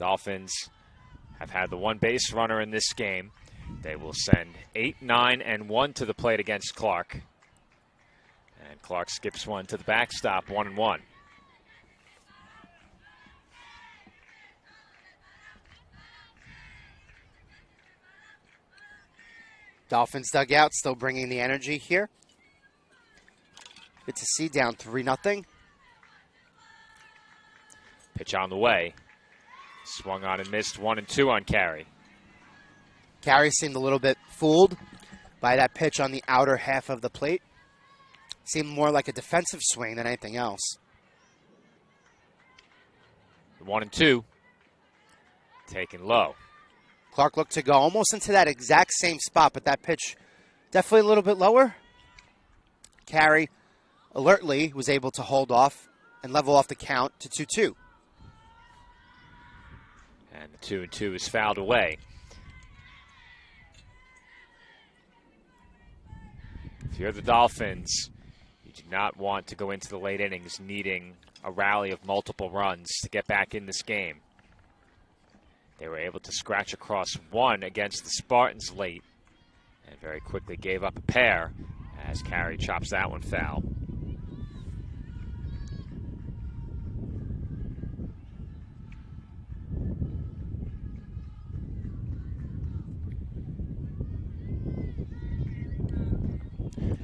Dolphins have had the one base runner in this game. They will send 8, 9, and 1 to the plate against Clark. And Clark skips one to the backstop, 1-1. Dolphins dugout still bringing the energy here. It's a C down 3-0. Pitch on the way. Swung on and missed, 1-2 on Carey. Carey seemed a little bit fooled by that pitch on the outer half of the plate. Seemed more like a defensive swing than anything else. 1-2. Taken low. Clark looked to go almost into that exact same spot, but that pitch definitely a little bit lower. Carey alertly was able to hold off and level off the count to 2-2. And the 2-2 is fouled away. If you're the Dolphins, you do not want to go into the late innings needing a rally of multiple runs to get back in this game. They were able to scratch across one against the Spartans late and very quickly gave up a pair as Carey chops that one foul.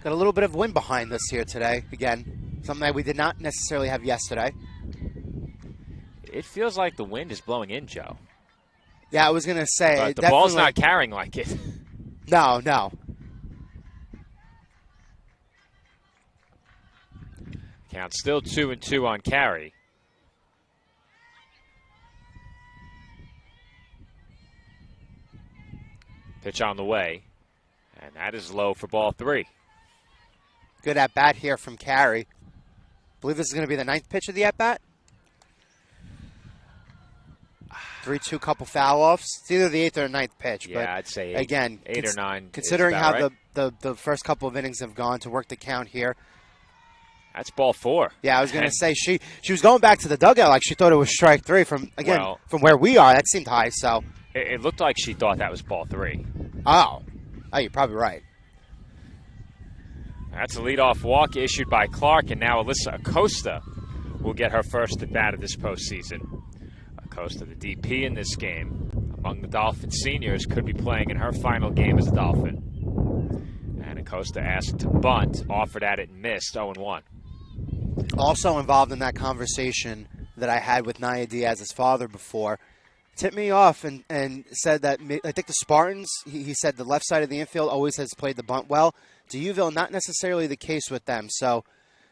Got a little bit of wind behind us here today. Again, something that we did not necessarily have yesterday. It feels like the wind is blowing in, Joe. Yeah, I was going to say. But the ball's not carrying like it. No, no. Count still 2-2 on Carey. Pitch on the way. And that is low for ball 3. Good at-bat here from Carey. I believe this is going to be the 9th pitch of the at-bat. 3-2 couple foul-offs. It's either the 8th or 9th pitch. Yeah, but I'd say 8. Again, 8 or 9. Considering how right. the first couple of innings have gone to work the count here. That's ball 4. Yeah, I was going to say she was going back to the dugout like she thought it was strike 3 from where we are. That seemed high, so. It looked like she thought that was ball 3. Oh, you're probably right. That's a leadoff walk issued by Clark, and now Alyssa Acosta will get her first at bat of this postseason. Acosta, the DP in this game, among the Dolphin seniors, could be playing in her final game as a Dolphin. And Acosta asked to bunt, offered at it and missed, 0-1. Also involved in that conversation that I had with Nia Diaz's father before, tipped me off and said that I think the Spartans, he said the left side of the infield always has played the bunt well. Deauville, not necessarily the case with them. So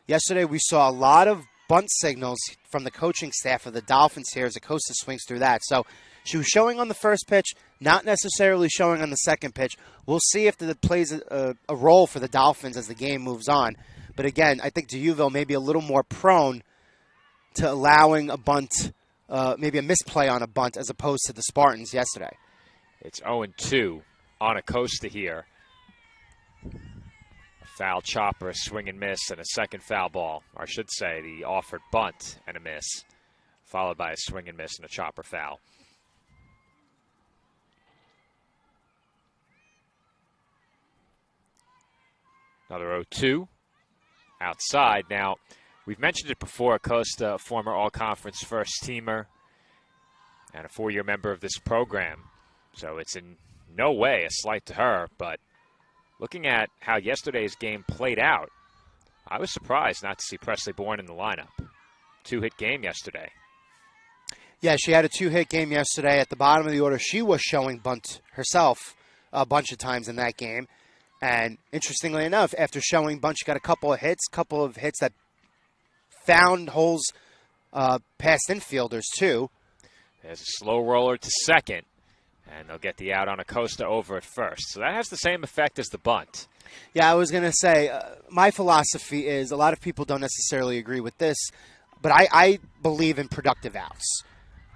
yesterday we saw a lot of bunt signals from the coaching staff of the Dolphins here as Acosta swings through that. So she was showing on the first pitch, not necessarily showing on the second pitch. We'll see if it plays a role for the Dolphins as the game moves on. But again, I think Deauville may be a little more prone to allowing a bunt, maybe a misplay on a bunt, as opposed to the Spartans yesterday. It's 0-2 on Acosta here. A foul chopper, a swing and miss, and a second foul ball. Or I should say the offered bunt and a miss, followed by a swing and miss and a chopper foul. Another 0-2 outside. Now, we've mentioned it before, Acosta, a former all-conference first-teamer and a 4-year member of this program. So it's in no way a slight to her, but looking at how yesterday's game played out, I was surprised not to see Presley Bourne in the lineup. 2-hit game yesterday. Yeah, she had a 2-hit game yesterday. At the bottom of the order, she was showing bunt herself a bunch of times in that game. And interestingly enough, after showing bunt, she got a couple of hits that found holes past infielders too. There's a slow roller to second, and they'll get the out on Acosta over at first. So that has the same effect as the bunt. Yeah, I was going to say, my philosophy is, a lot of people don't necessarily agree with this, but I believe in productive outs.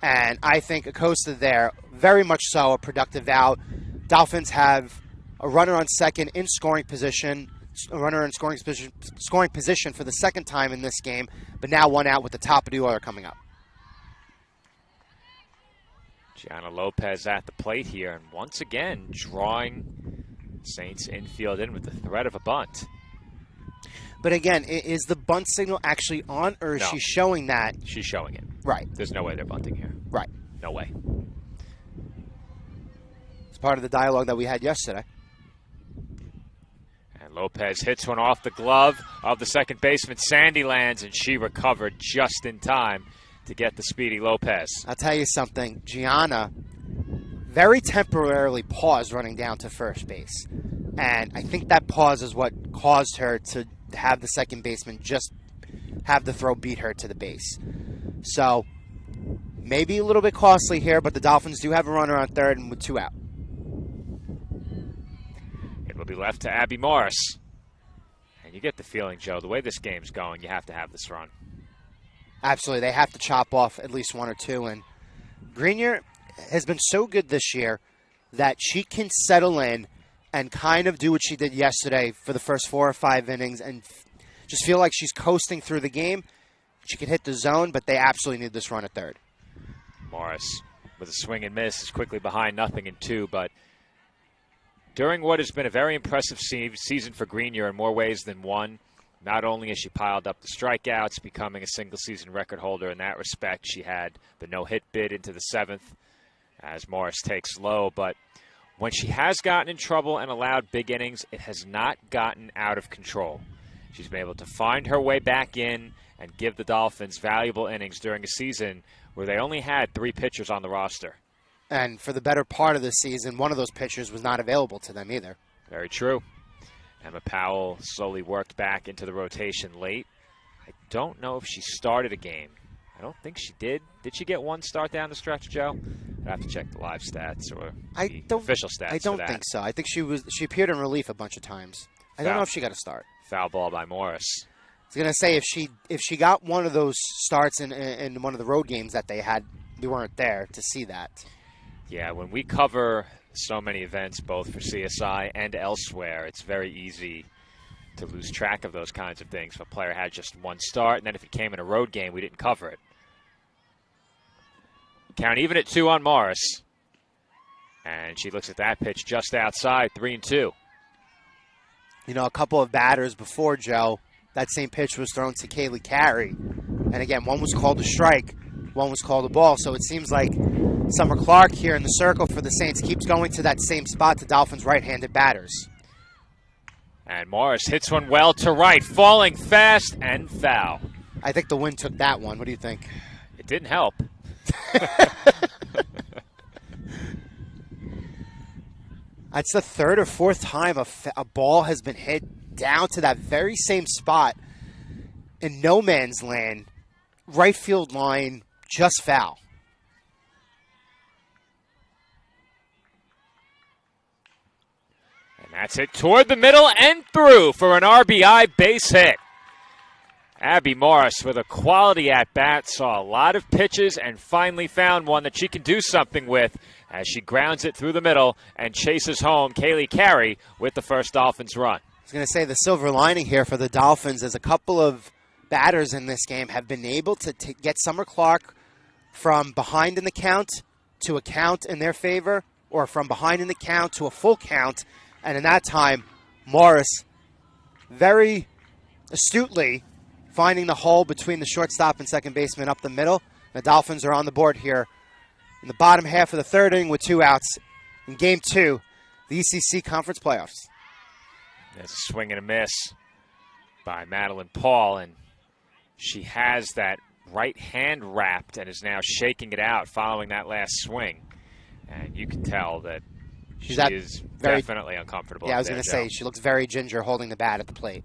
And I think Acosta there, very much so, a productive out. Dolphins have a runner on second in scoring position, a runner in scoring position for the second time in this game, but now one out with the top of the order coming up. Gianna Lopez at the plate here, and once again drawing Saints infield in with the threat of a bunt. But again, is the bunt signal actually on, or is No. she showing that? She's showing it. Right. There's no way they're bunting here. Right. No way. It's part of the dialogue that we had yesterday. And Lopez hits one off the glove of the second baseman, Sandylands, and she recovered just in time to get the speedy Lopez. I'll tell you something. Gianna very temporarily paused running down to first base. And I think that pause is what caused her to have the second baseman just have the throw beat her to the base. So maybe a little bit costly here, but the Dolphins do have a runner on third and with 2 out. It will be left to Abby Morris. And you get the feeling, Joe, the way this game's going, you have to have this run. Absolutely. They have to chop off at least 1 or 2. And Grenier has been so good this year that she can settle in and kind of do what she did yesterday for the first 4 or 5 innings and just feel like she's coasting through the game. She can hit the zone, but they absolutely need this run at third. Morris with a swing and miss is quickly behind 0-2, but during what has been a very impressive season for Grenier in more ways than one, not only has she piled up the strikeouts, becoming a single-season record holder in that respect, she had the no-hit bid into the 7th as Morris takes low, but when she has gotten in trouble and allowed big innings, it has not gotten out of control. She's been able to find her way back in and give the Dolphins valuable innings during a season where they only had 3 pitchers on the roster. And for the better part of the season, one of those pitchers was not available to them either. Very true. Emma Powell slowly worked back into the rotation late. I don't know if she started a game. I don't think she did. Did she get 1 start down the stretch, Joe? I'd have to check the live stats or the official stats. I don't for that. think so. I think she appeared in relief a bunch of times. I don't know if she got a start. Foul ball by Morris. I was gonna say if she got one of those starts in one of the road games that they had, we weren't there to see that. Yeah, when we cover so many events, both for CSI and elsewhere, it's very easy to lose track of those kinds of things. If a player had just 1 start, and then if it came in a road game, we didn't cover it. Count even at 2 on Morris. And she looks at that pitch just outside, 3-2. You know, a couple of batters before, Joe, that same pitch was thrown to Kaylee Carey. And again, one was called a strike, one was called a ball. So it seems like Summer Clark here in the circle for the Saints keeps going to that same spot to Dolphins right-handed batters. And Morris hits one well to right, falling fast and foul. I think the wind took that one. What do you think? It didn't help. That's the 3rd or 4th time a ball has been hit down to that very same spot in no man's land, right field line, just foul. And that's it toward the middle and through for an RBI base hit. Abby Morris with a quality at-bat, saw a lot of pitches and finally found one that she can do something with as she grounds it through the middle and chases home Kaylee Carey with the first Dolphins run. I was going to say the silver lining here for the Dolphins is a couple of batters in this game have been able to get Summer Clark from behind in the count to a count in their favor, or from behind in the count to a full count. And in that time, Morris very astutely finding the hole between the shortstop and second baseman up the middle. The Dolphins are on the board here in the bottom half of the 3rd inning with 2 outs in Game 2, the ECC Conference Playoffs. There's a swing and a miss by Madeline Paul, and she has that right hand wrapped and is now shaking it out following that last swing. And you can tell that she is definitely uncomfortable. Yeah, I was going to say, she looks very ginger holding the bat at the plate.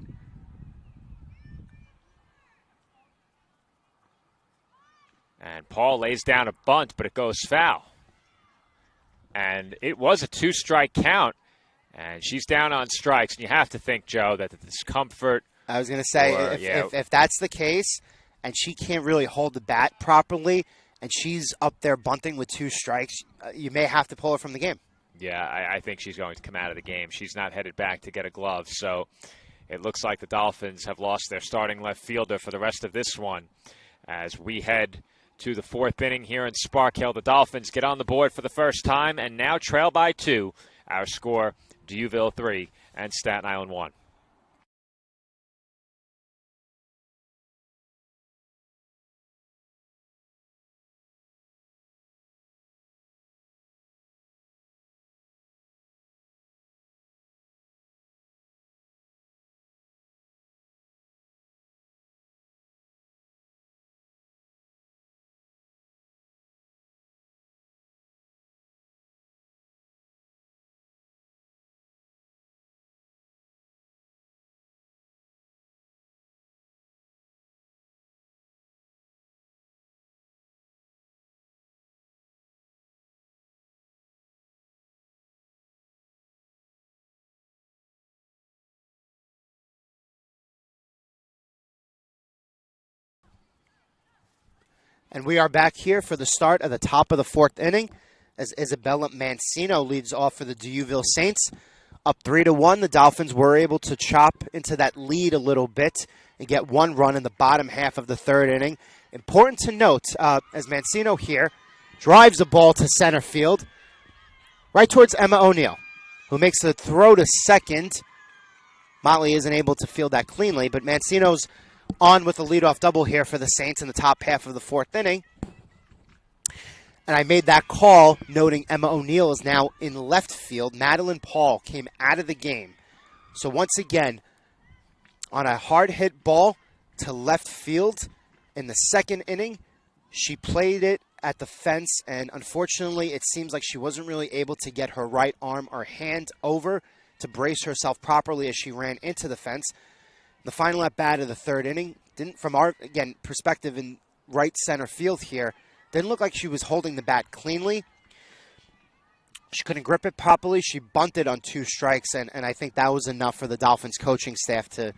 And Paul lays down a bunt, but it goes foul. And it was a 2-strike count, and she's down on strikes. And you have to think, Joe, that the discomfort. I was going to say, if that's the case, and she can't really hold the bat properly, and she's up there bunting with 2 strikes, you may have to pull her from the game. Yeah, I think she's going to come out of the game. She's not headed back to get a glove. So it looks like the Dolphins have lost their starting left fielder for the rest of this one as we head to the fourth inning here in Spark Hill. The Dolphins get on the board for the first time and now trail by 2. Our score, Deauville 3 and Staten Island 1. And we are back here for the start of the top of the fourth inning as Isabella Mancino leads off for the Deauville Saints. Up 3-1, the Dolphins were able to chop into that lead a little bit and get one run in the bottom half of the third inning. Important to note, as Mancino here drives the ball to center field, right towards Emma O'Neill, who makes the throw to second. Motley isn't able to field that cleanly, but Mancino's on with a leadoff double here for the Saints in the top half of the fourth inning. And I made that call noting Emma O'Neill is now in left field. Madeline Paul came out of the game. So once again, on a hard hit ball to left field in the second inning, she played it at the fence, and unfortunately it seems like she wasn't really able to get her right arm or hand over to brace herself properly as she ran into the fence. The final at bat of the third inning, from our, again, perspective in right center field here, didn't look like she was holding the bat cleanly. She couldn't grip it properly. She bunted on 2 strikes, and I think that was enough for the Dolphins coaching staff to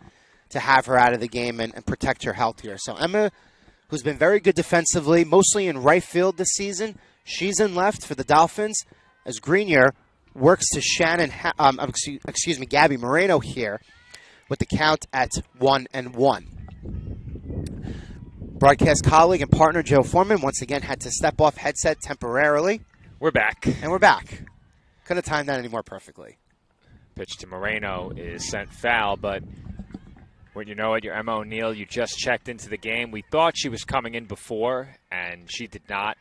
have her out of the game and protect her health here. So Emma, who's been very good defensively, mostly in right field this season, she's in left for the Dolphins as Grenier works to Gabby Moreno here with the count at 1-1. Broadcast colleague and partner Joe Foreman once again had to step off headset temporarily. We're back. And we're back. Couldn't have timed that any more perfectly. Pitch to Moreno is sent foul, but when you know it, you're Emma O'Neill. You just checked into the game. We thought she was coming in before, and she did not.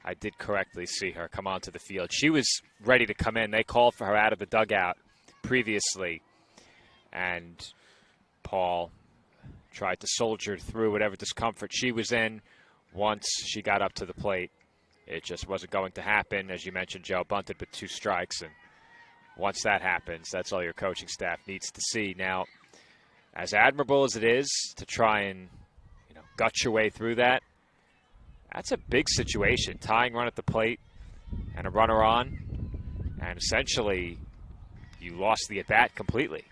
I did correctly see her come onto the field. She was ready to come in. They called for her out of the dugout previously, and Paul tried to soldier through whatever discomfort she was in. Once she got up to the plate, it just wasn't going to happen. As you mentioned, Joe bunted with 2 strikes, and once that happens, that's all your coaching staff needs to see. Now, as admirable as it is to try and gut your way through that, that's a big situation. Tying run at the plate and a runner on, and essentially you lost the at-bat completely.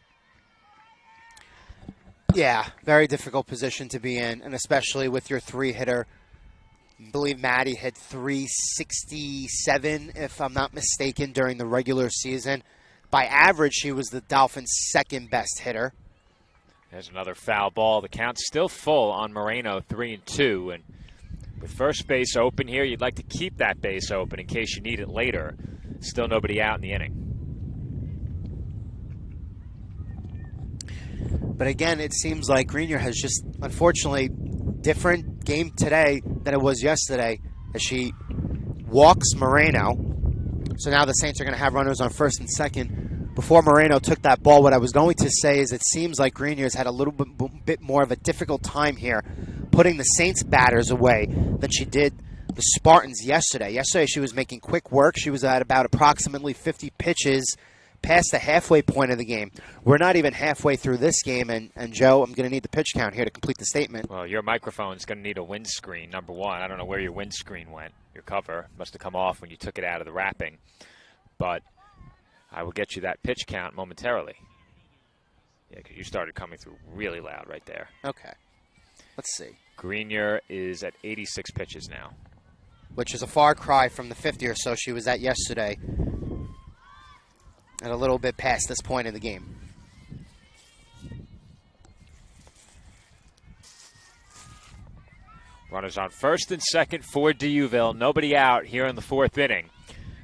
Yeah, very difficult position to be in, and especially with your 3-hitter. I believe Maddie hit 367, if I'm not mistaken, during the regular season. By average, she was the Dolphins' second-best hitter. There's another foul ball. The count's still full on Moreno, 3-2, and with first base open here, you'd like to keep that base open in case you need it later. Still nobody out in the inning. But again, it seems like Grenier has just, unfortunately, different game today than it was yesterday as she walks Moreno. So now the Saints are going to have runners on first and second. Before Moreno took that ball, what I was going to say is it seems like Grenier's had a little bit more of a difficult time here putting the Saints batters away than she did the Spartans yesterday. Yesterday she was making quick work. She was at about approximately 50 pitches past the halfway point of the game. We're not even halfway through this game, and Joe, I'm going to need the pitch count here to complete the statement. Well, your microphone's going to need a windscreen, number one. I don't know where your windscreen went. Your cover must have come off when you took it out of the wrapping. But I will get you that pitch count momentarily. Yeah, because you started coming through really loud right there. Okay. Let's see. Grenier is at 86 pitches now. Which is a far cry from the 50 or so she was at yesterday. And a little bit past this point in the game. Runners on first and second for D'Youville. Nobody out here in the fourth inning.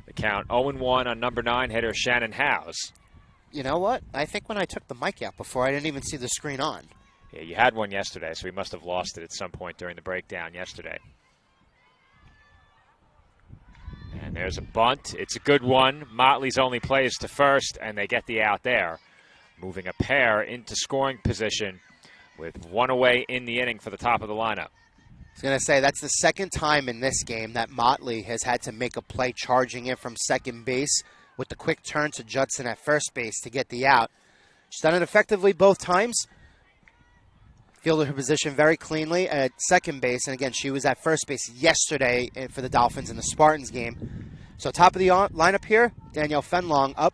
The count 0-1 on number 9 hitter Shannon Howes. You know what? I think when I took the mic out before, I didn't even see the screen on. Yeah, you had one yesterday, so we must have lost it at some point during the breakdown yesterday. And there's a bunt. It's a good one. Motley's only plays to first, and they get the out there, moving a pair into scoring position with one away in the inning for the top of the lineup. I was going to say, that's the second time in this game that Motley has had to make a play charging in from second base with the quick turn to Judson at first base to get the out. She's done it effectively both times. Fielded her position very cleanly at second base. And again, she was at first base yesterday for the Dolphins in the Spartans game. So top of the lineup here, Danielle Fenlong up.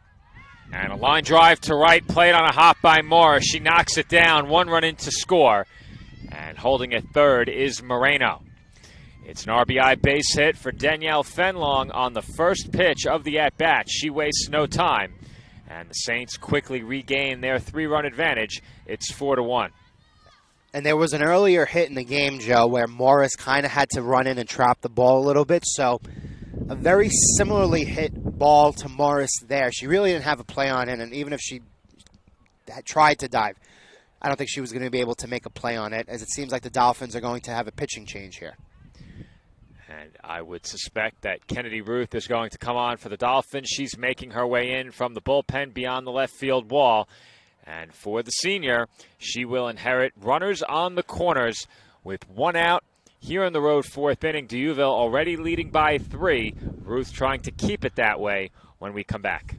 And a line drive to right, played on a hop by Morris. She knocks it down, one run in to score. And holding at third is Moreno. It's an RBI base hit for Danielle Fenlong on the first pitch of the at-bat. She wastes no time. And the Saints quickly regain their 3-run advantage. It's 4-1. And there was an earlier hit in the game, Joe, where Morris kind of had to run in and trap the ball a little bit. So a very similarly hit ball to Morris there. She really didn't have a play on it, and even if she had tried to dive, I don't think she was going to be able to make a play on it, as it seems like the Dolphins are going to have a pitching change here. And I would suspect that Kennedy Ruth is going to come on for the Dolphins. She's making her way in from the bullpen beyond the left field wall. And for the senior, she will inherit runners on the corners with one out. Here in the road fourth inning, D'Youville already leading by 3. Ruth trying to keep it that way when we come back.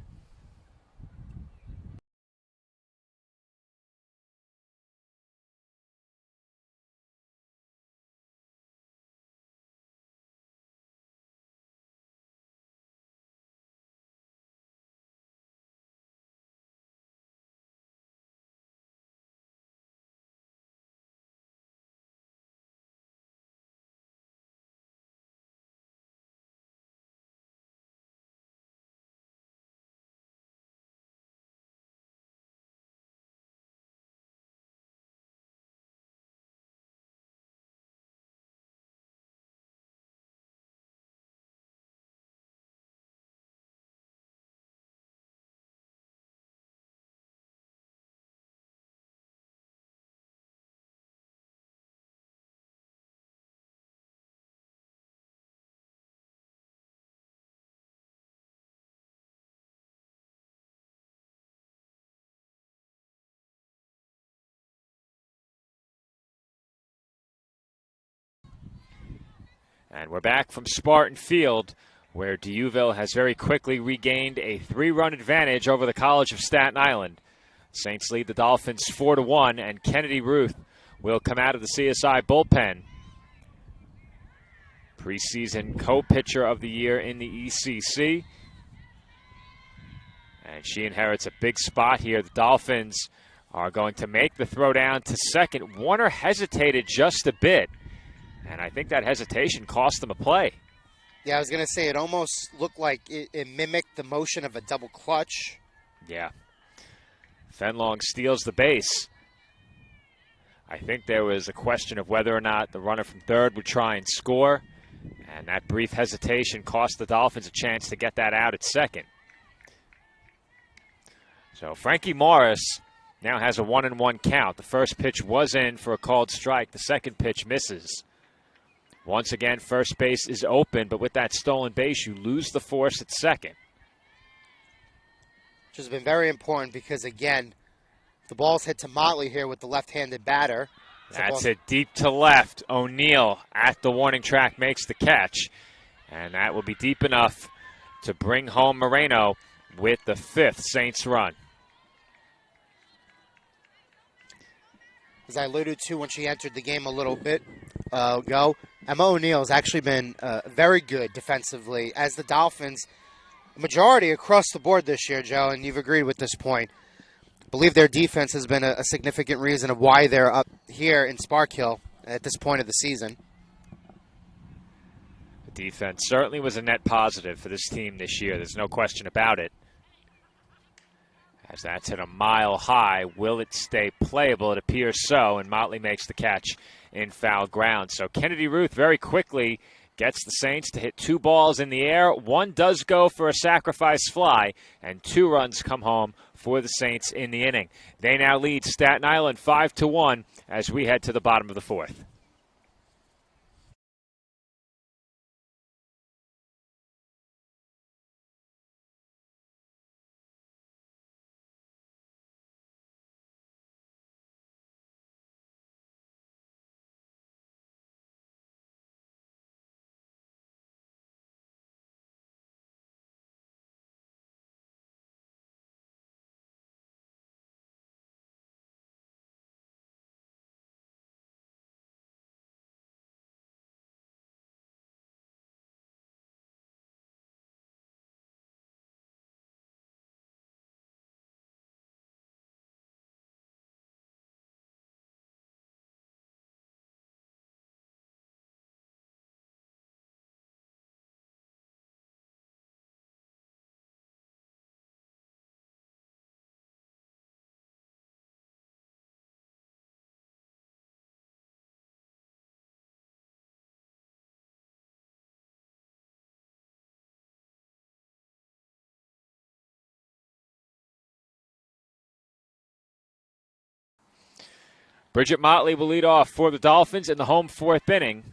And we're back from Spartan Field, where D'Youville has very quickly regained a 3-run advantage over the College of Staten Island. Saints lead the Dolphins 4-1, and Kennedy Ruth will come out of the CSI bullpen. Preseason co-pitcher of the year in the ECC. And she inherits a big spot here. The Dolphins are going to make the throw down to second. Warner hesitated just a bit, and I think that hesitation cost them a play. Yeah, I was going to say, it almost looked like it mimicked the motion of a double clutch. Yeah. Fenlong steals the base. I think there was a question of whether or not the runner from third would try and score, and that brief hesitation cost the Dolphins a chance to get that out at second. So Frankie Morris now has a 1-1 count. The first pitch was in for a called strike. The second pitch misses. Once again, first base is open, but with that stolen base, you lose the force at second. Which has been very important because, again, the ball's hit to Motley here with the left-handed batter. That's it deep to left. O'Neill at the warning track makes the catch, and that will be deep enough to bring home Moreno with the 5th Saints run. As I alluded to when she entered the game a little bit ago, Emma O'Neill has actually been very good defensively, as the Dolphins, majority across the board this year, Joe, and you've agreed with this point. I believe their defense has been a significant reason of why they're up here in Spark Hill at this point of the season. The defense certainly was a net positive for this team this year. There's no question about it. As that's hit a mile high, will it stay playable? It appears so, and Motley makes the catch in foul ground. So Kennedy Ruth very quickly gets the Saints to hit 2 balls in the air. 1 does go for a sacrifice fly, and 2 runs come home for the Saints in the inning. They now lead Staten Island 5-1 as we head to the bottom of the 4th. Bridget Motley will lead off for the Dolphins in the home 4th inning.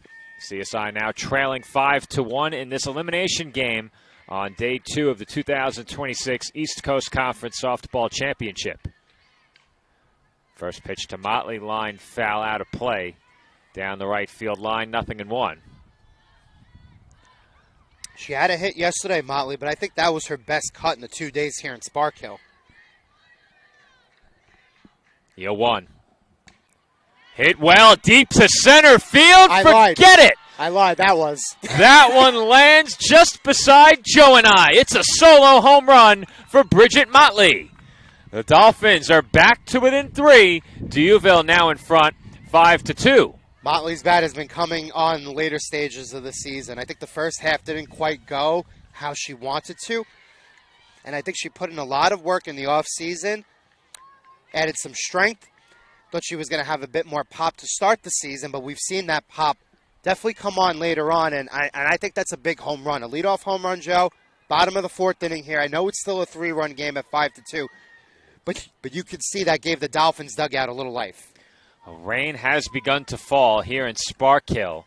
CSI now trailing 5-1 in this elimination game on day 2 of the 2026 East Coast Conference Softball Championship. First pitch to Motley, line foul out of play. Down the right field line, 0-1. She had a hit yesterday, Motley, but I think that was her best cut in the 2 days here in Spark Hill. 0-1. Hit well deep to center field. Forget it. I lied. That was. That one lands just beside Joe and I. It's a solo home run for Bridget Motley. The Dolphins are back to within 3. Dieuville now in front, 5-2. Motley's bat has been coming on the later stages of the season. I think the first half didn't quite go how she wanted to. And I think she put in a lot of work in the offseason, added some strength. Thought she was going to have a bit more pop to start the season, but we've seen that pop definitely come on later on, and I think that's a big home run. A leadoff home run, Joe. Bottom of the 4th inning here. I know it's still a 3-run game at 5-2, but you could see that gave the Dolphins dugout a little life. Rain has begun to fall here in Spark Hill,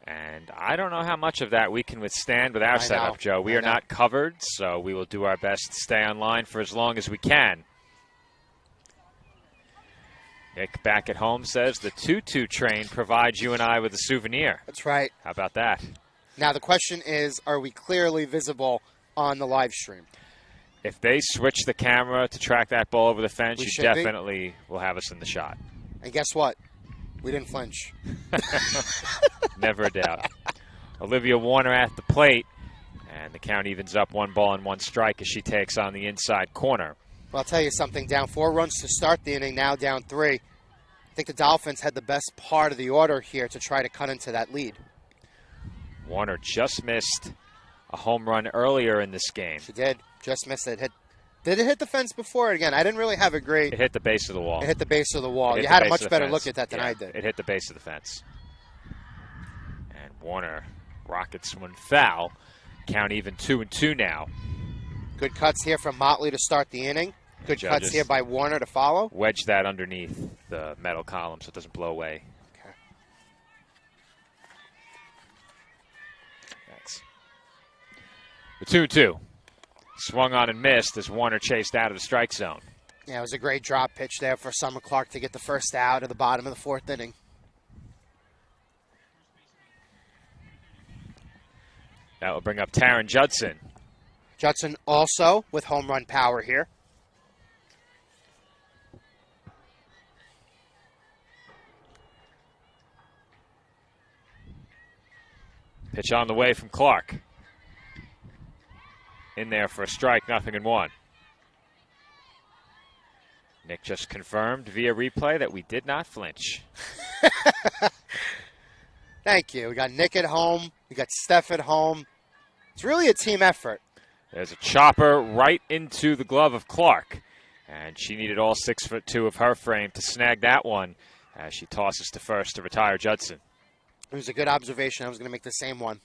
and I don't know how much of that we can withstand with our setup, Joe. We are not covered, so we will do our best to stay online for as long as we can. Nick back at home says the 2-2 train provides you and I with a souvenir. That's right. How about that? Now the question is, are we clearly visible on the live stream? If they switch the camera to track that ball over the fence, you definitely will have us in the shot. And guess what? We didn't flinch. Never a doubt. Olivia Warner at the plate, and the count evens up 1 ball and 1 strike as she takes on the inside corner. Well, I'll tell you something. Down 4 runs to start the inning, now down 3. I think the Dolphins had the best part of the order here to try to cut into that lead. Warner just missed a home run earlier in this game. She did. Just missed it. Did it hit the fence before? Again, I didn't really have a great... It hit the base of the wall. It hit the base of the wall. You had a much better look at that than I did. It hit the base of the fence. And Warner rockets one foul. Count even 2-2 now. Good cuts here from Motley to start the inning. Good cuts here by Warner to follow. Wedge that underneath the metal column so it doesn't blow away. Okay. Thanks. The 2-2. Swung on and missed as Warner chased out of the strike zone. Yeah, it was a great drop pitch there for Summer Clark to get the first out at the bottom of the 4th inning. That will bring up Taryn Judson. Judson also with home run power here. Pitch on the way from Clark. In there for a strike, 0-1. Nick just confirmed via replay that we did not flinch. Thank you. We got Nick at home. We got Steph at home. It's really a team effort. There's a chopper right into the glove of Clark. And she needed all 6'2" of her frame to snag that one as she tosses to first to retire Judson. It was a good observation. I was going to make the same one.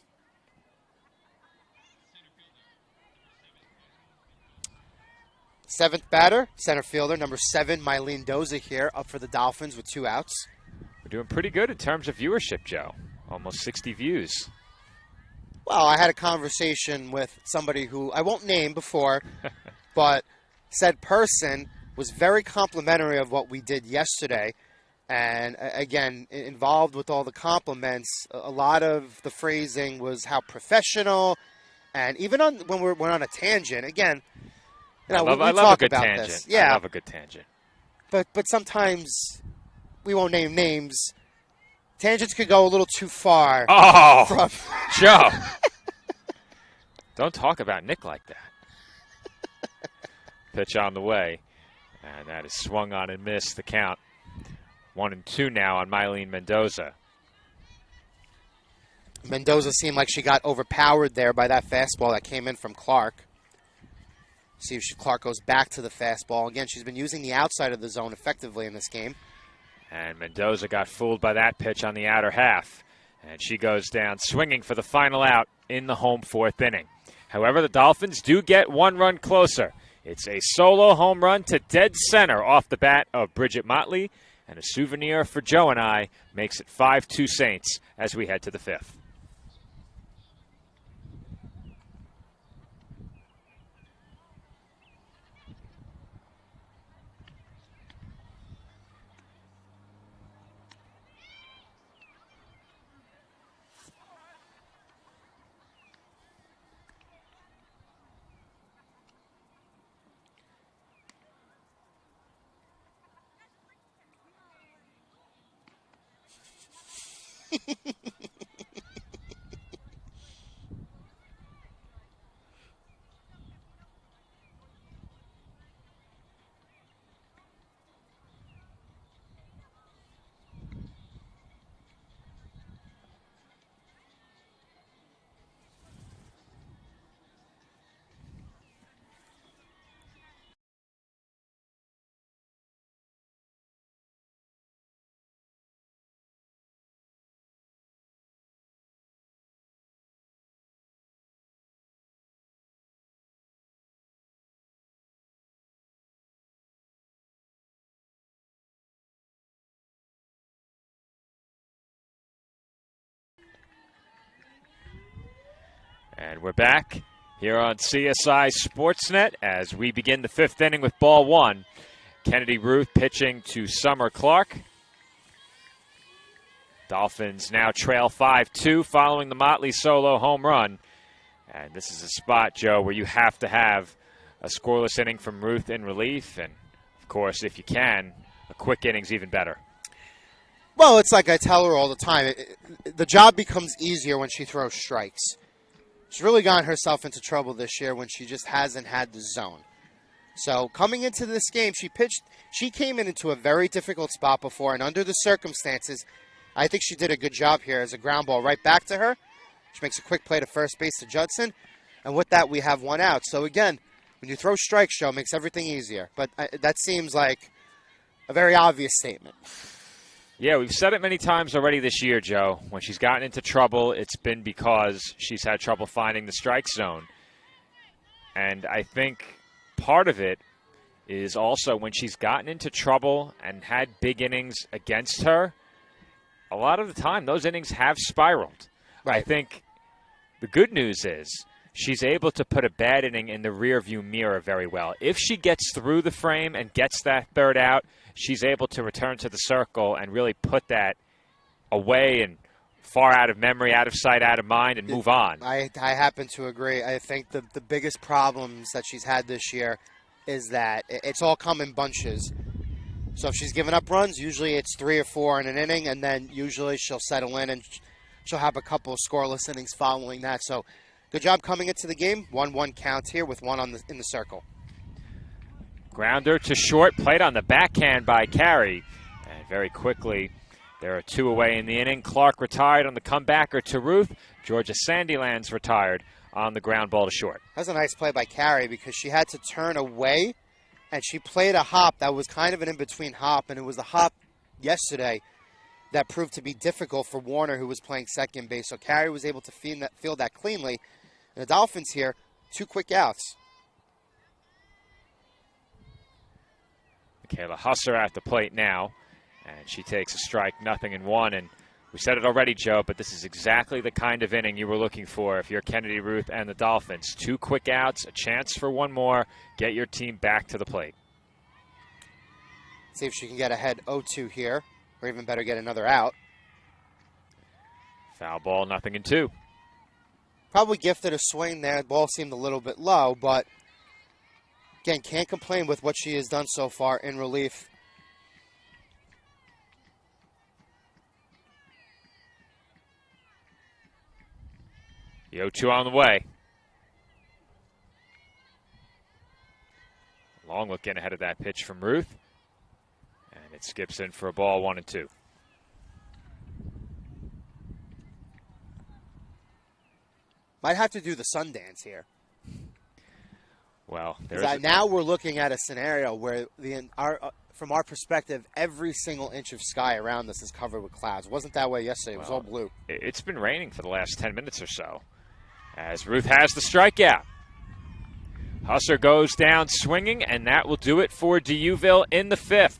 Seventh batter, center fielder, number 7, Mylene Doza here, up for the Dolphins with 2 outs. We're doing pretty good in terms of viewership, Joe. Almost 60 views. Well, I had a conversation with somebody who I won't name before, but said person was very complimentary of what we did yesterday. And again, involved with all the compliments, a lot of the phrasing was how professional. And even when we're on a tangent, again, you know, I love talk a good about tangent. this. Yeah, I love a good tangent. But sometimes we won't name names. Tangents could go a little too far. Oh, Joe. Don't talk about Nick like that. Pitch on the way. And that is swung on and missed. The count 1-2 now on Mylene Mendoza. Mendoza seemed like she got overpowered there by that fastball that came in from Clark. See if Clark goes back to the fastball. Again, she's been using the outside of the zone effectively in this game. And Mendoza got fooled by that pitch on the outer half. And she goes down swinging for the final out in the home 4th inning. However, the Dolphins do get 1 run closer. It's a solo home run to dead center off the bat of Bridget Motley. And a souvenir for Joe and I makes it 5-2 Saints as we head to the 5th. And we're back here on CSI Sportsnet as we begin the 5th inning with ball 1. Kennedy Ruth pitching to Summer Clark. Dolphins now trail 5-2 following the Motley solo home run. And this is a spot, Joe, where you have to have a scoreless inning from Ruth in relief. And, of course, if you can, a quick inning's even better. Well, it's like I tell her all the time. The job becomes easier when she throws strikes. She's really gotten herself into trouble this year when she just hasn't had the zone. So coming into this game, she came into a very difficult spot before, and under the circumstances, I think she did a good job here as a ground ball right back to her. She makes a quick play to first base to Judson, and with that, we have 1 out. So again, when you throw strikes, Joe, it makes everything easier. But that seems like a very obvious statement. Yeah, we've said it many times already this year, Joe. When she's gotten into trouble, it's been because she's had trouble finding the strike zone. And I think part of it is also when she's gotten into trouble and had big innings against her, a lot of the time those innings have spiraled. Right. I think the good news is she's able to put a bad inning in the rearview mirror very well. If she gets through the frame and gets that 3rd out, she's able to return to the circle and really put that away and far out of memory, out of sight, out of mind, and move on. I happen to agree. I think the biggest problems that she's had this year is that it's all come in bunches. So if she's given up runs, usually it's 3 or 4 in an inning, and then usually she'll settle in and she'll have a couple of scoreless innings following that. So good job coming into the game. 1-1 count here with 1 in the circle. Grounder to short, played on the backhand by Carey. And very quickly, there are 2 away in the inning. Clark retired on the comebacker to Ruth. Georgia Sandylands retired on the ground ball to short. That was a nice play by Carey because she had to turn away And she played a hop that was kind of an in-between hop, and it was the hop yesterday that proved to be difficult for Warner, who was playing second base. So Carey was able to field that cleanly. And the Dolphins here, 2 quick outs. Michaela Husser at the plate now, and she takes a strike, 0-1. And we said it already, Joe, but this is exactly the kind of inning you were looking for if you're Kennedy Ruth and the Dolphins. 2 quick outs, a chance for one more, get your team back to the plate. See if she can get ahead 0-2 here, or even better, get another out. Foul ball, 0-2. Probably gifted a swing there. The ball seemed a little bit low, but again, can't complain with what she has done so far in relief. The 0-2 on the way. Long look in ahead of that pitch from Ruth. And it skips in for a ball, 1-2. Might have to do the sun dance here. Well, now we're looking at a scenario where from our perspective, every single inch of sky around us is covered with clouds. It wasn't that way yesterday. It was all blue. It's been raining for the last 10 minutes or so, as Ruth has the strikeout. Husser goes down swinging, and that will do it for D'Youville in the 5th.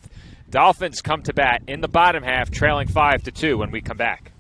Dolphins come to bat in the bottom half, trailing 5-2 when we come back.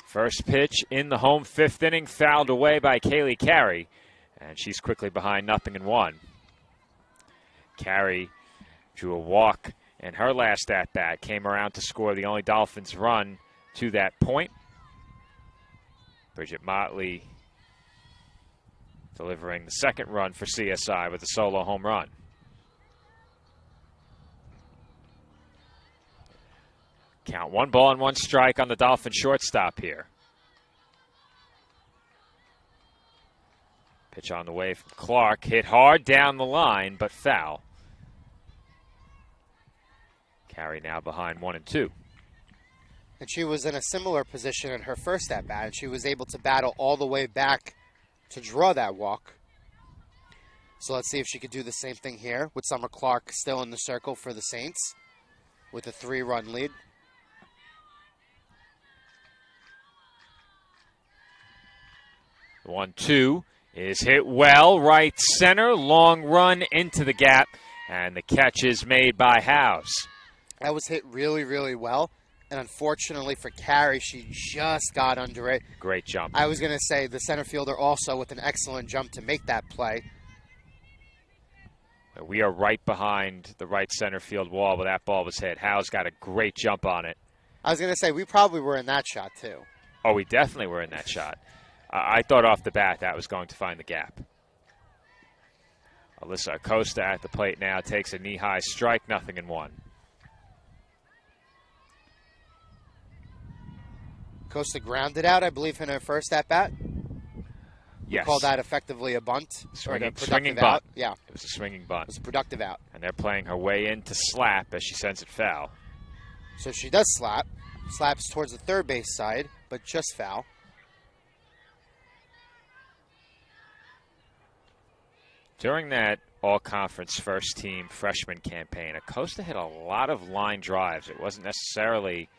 First pitch in the home 5th inning, fouled away by Kaylee Carey, and she's quickly behind 0-1. Carey drew a walk in her last at-bat, came around to score the only Dolphins run to that point. Bridget Motley delivering the second run for CSI with a solo home run. Count 1-1 on the Dolphin shortstop here. Pitch on the way from Clark. Hit hard down the line, but foul. Carey now behind 1-2. And she was in a similar position in her first at-bat, and she was able to battle all the way back to draw that walk. So let's see if she could do the same thing here with Summer Clark still in the circle for the Saints with a 3-run lead. The 1-2 is hit well, right center, long run into the gap, and the catch is made by House. That was hit really, really well, and unfortunately for Carey, she just got under it. Great jump. I was going to say the center fielder also with an excellent jump to make that play. We are right behind the right center field wall where that ball was hit. House got a great jump on it. I was going to say, we probably were in that shot too. Oh, we definitely were in that shot. I thought off the bat that was going to find the gap. Alyssa Acosta at the plate now takes a knee-high strike, 0-1. Acosta grounded out, I believe, in her first at-bat. Yes. We call that effectively a bunt. Swinging bunt. Out. Yeah. It was a swinging bunt. It was a productive out. And they're playing her way in to slap as she sends it foul. So she does slap. Slaps towards the third base side, but just foul. During that all-conference first-team freshman campaign, Acosta hit a lot of line drives. It wasn't necessarily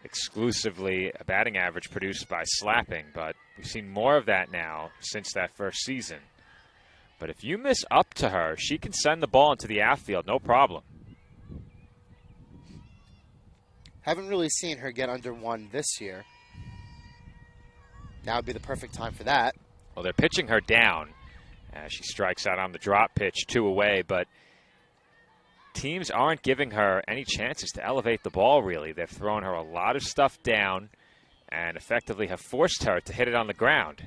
exclusively a batting average produced by slapping, but we've seen more of that now since that first season. But if you miss up to her, she can send the ball into the outfield, no problem. Haven't really seen her get under one this year. Now would be the perfect time for that. Well, they're pitching her down. She strikes out on the drop pitch, 2 away, but teams aren't giving her any chances to elevate the ball, really. They've thrown her a lot of stuff down and effectively have forced her to hit it on the ground. I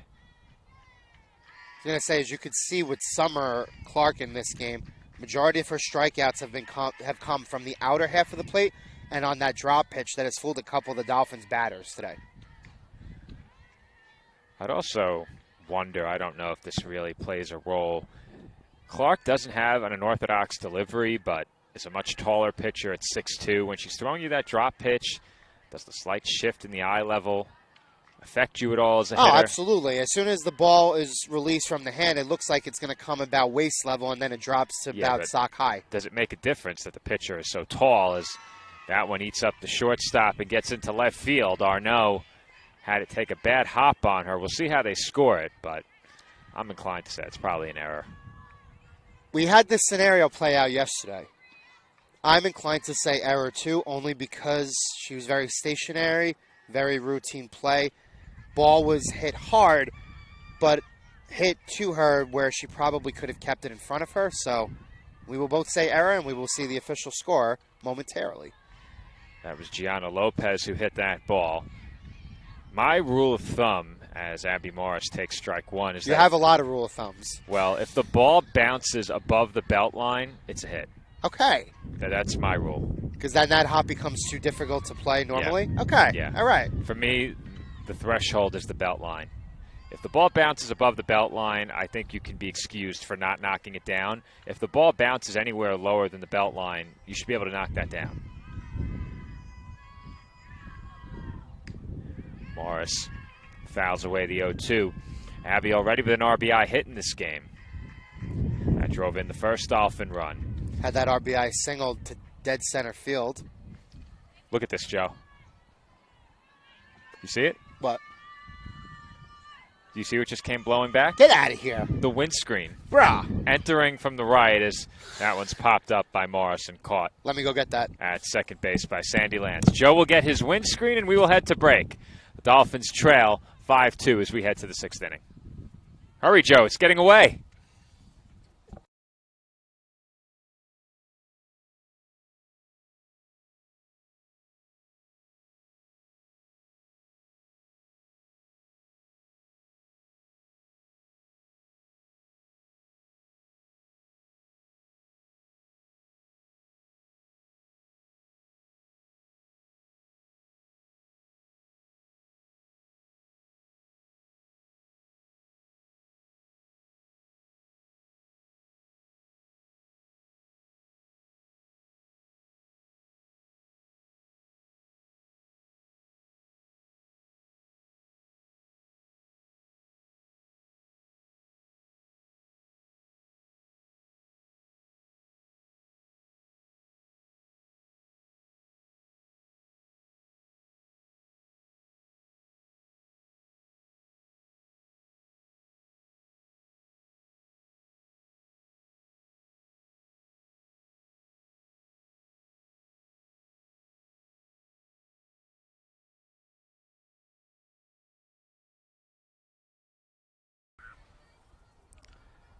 was going to say, as you could see with Summer Clark in this game, majority of her strikeouts have come from the outer half of the plate and on that drop pitch that has fooled a couple of the Dolphins batters today. I'd also wonder, I don't know if this really plays a role. Clark doesn't have an unorthodox delivery, but is a much taller pitcher at 6'2". When she's throwing you that drop pitch, does the slight shift in the eye level affect you at all as a hitter? Oh, absolutely. As soon as the ball is released from the hand, it looks like it's going to come about waist level, and then it drops to about sock high. Does it make a difference that the pitcher is so tall as that one eats up the shortstop and gets into left field? Arnaud had to take a bad hop on her. We'll see how they score it, but I'm inclined to say it's probably an error. We had this scenario play out yesterday. I'm inclined to say error too, only because she was very stationary, very routine play. Ball was hit hard, but hit to her where she probably could have kept it in front of her. So we will both say error, and we will see the official score momentarily. That was Gianna Lopez who hit that ball. My rule of thumb, as Abby Morris takes strike one, is you have a lot of rule of thumbs. Well, if the ball bounces above the belt line, it's a hit. Okay. That's my rule. Because then that hop becomes too difficult to play normally? Yeah. Okay. Yeah. All right. For me, the threshold is the belt line. If the ball bounces above the belt line, I think you can be excused for not knocking it down. If the ball bounces anywhere lower than the belt line, you should be able to knock that down. Morris fouls away the 0-2. Abby already with an RBI hit in this game. That drove in the first Dolphin run. Had that RBI singled to dead center field. Look at this, Joe. You see it? What? Do you see what just came blowing back? Get out of here. The windscreen. Bruh. Entering from the right as that one's popped up by Morris and caught. Let me go get that. At second base by Sandy Lance. Joe will get his windscreen and we will head to break. The Dolphins trail 5-2 as we head to the 6th inning. Hurry, Joe. It's getting away.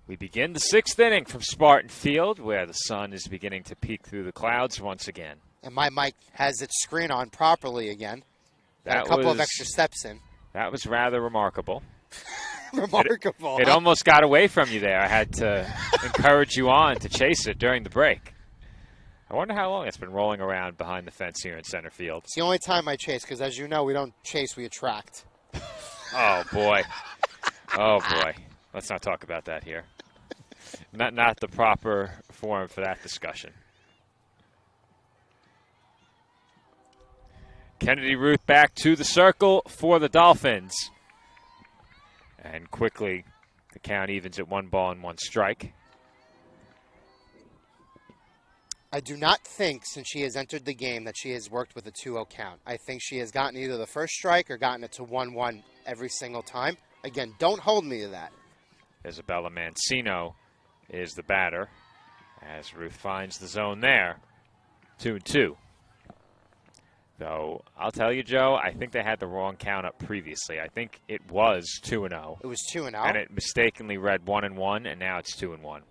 We begin the 6th inning from Spartan Field, where the sun is beginning to peek through the clouds once again. And my mic has its screen on properly again. Got a couple of extra steps in. That was rather remarkable. Remarkable. It almost got away from you there. I had to encourage you on to chase it during the break. I wonder how long it's been rolling around behind the fence here in center field. It's the only time I chase, because as you know, we don't chase, we attract. Oh, boy. Oh, boy. Let's not talk about that here. Not the proper forum for that discussion. Kennedy Ruth back to the circle for the Dolphins. And quickly The count evens at 1 ball and 1 strike. I do not think, since she has entered the game, that she has worked with a 2-0 count. I think she has gotten either the first strike or gotten it to 1-1 every single time. Again, don't hold me to that. Isabella Mancino is the batter as Ruth finds the zone there. 2-2. Though, I'll tell you, Joe, I think they had the wrong count up previously. I think it was 2-0. It was 2-0. And it mistakenly read 1-1, and now it's 2-1. Now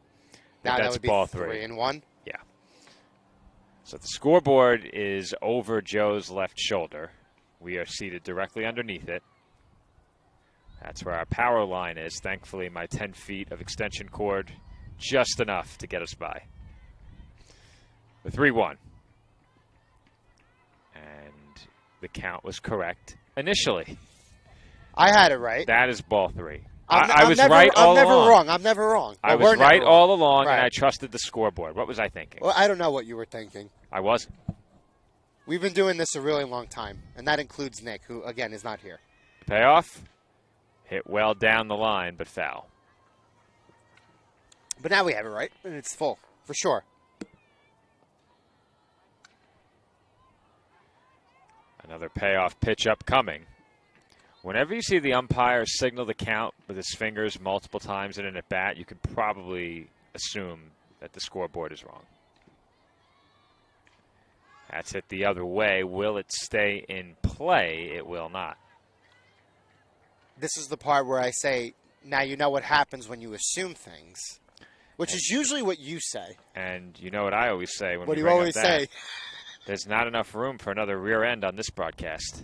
that's that would be ball 3-1. Yeah. So the scoreboard is over Joe's left shoulder. We are seated directly underneath it. That's where our power line is. Thankfully, my 10 feet of extension cord, just enough to get us by. The 3-1. And the count was correct initially. I had it right. That is ball 3. I was right all along. I'm never wrong. I'm never wrong. I Well, was right all along, Right. and I trusted the scoreboard. What was I thinking? Well, I don't know what you were thinking. I wasn't. We've been doing this a really long time, and that includes Nick, who, again, is not here. Payoff. Hit well down the line, but foul. But now we have it right, and it's full, for sure. Another payoff pitch upcoming. Whenever you see the umpire signal the count with his fingers multiple times in an at-bat, you could probably assume that the scoreboard is wrong. That's hit the other way. Will it stay in play? It will not. This is the part where I say, now you know what happens when you assume things, which is usually what you say. And you know what I always say when What we do you bring always up that? say? There's not enough room for another rear end on this broadcast.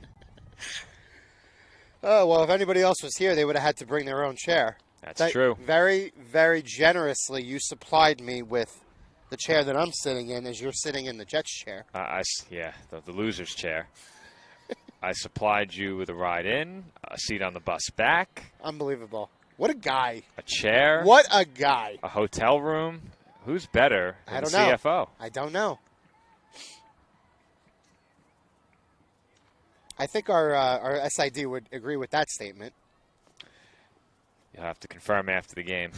Oh, well, if anybody else was here, they would have had to bring their own chair. That's true. Very, very generously, you supplied me with the chair that I'm sitting in as you're sitting in the Jets chair. Yeah, the loser's chair. I supplied you with a ride in, a seat on the bus back. Unbelievable. What a guy. A chair. What a guy. A hotel room. Who's better than I don't the know. CFO? I don't know. I think our SID would agree with that statement. You'll have to confirm after the game.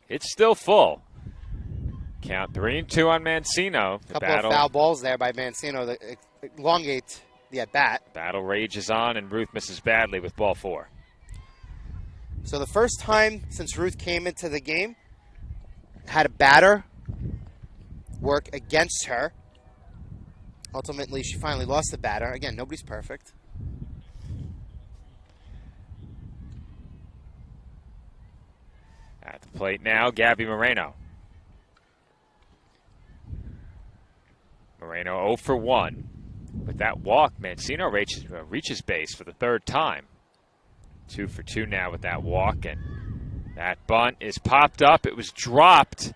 It's still full. Count 3-2 on Mancino. A couple of foul balls there by Mancino that elongate the at-bat. Battle rages on, and Ruth misses badly with ball 4. So the first time since Ruth came into the game, had a batter work against her. Ultimately, she finally lost the batter. Again, nobody's perfect. At the plate now, Gabby Moreno. Moreno 0 for 1. With that walk, Mancino reaches base for the 3rd time. 2 for 2 now with that walk, and that bunt is popped up. It was dropped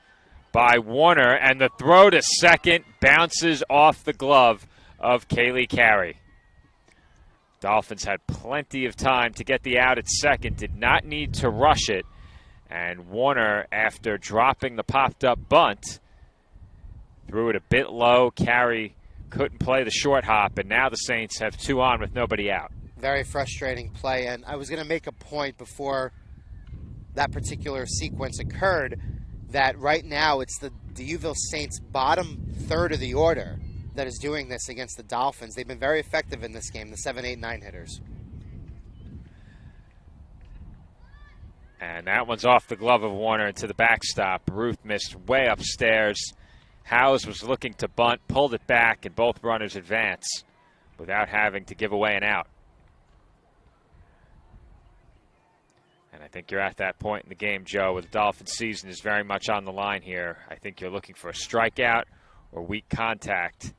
by Warner, and the throw to second bounces off the glove of Kaylee Carey. Dolphins had plenty of time to get the out at second, did not need to rush it, and Warner, after dropping the popped-up bunt, threw it a bit low. Carey couldn't play the short hop, and now the Saints have 2 on with nobody out. Very frustrating play, and I was going to make a point before that particular sequence occurred that right now it's the D'Youville Saints' bottom third of the order that is doing this against the Dolphins. They've been very effective in this game, the 7, 8, 9 hitters. And that one's off the glove of Warner into the backstop. Ruth missed way upstairs. Howes was looking to bunt, pulled it back, and both runners advance without having to give away an out. And I think you're at that point in the game, Joe, where the Dolphins' season is very much on the line here. I think you're looking for a strikeout or weak contact.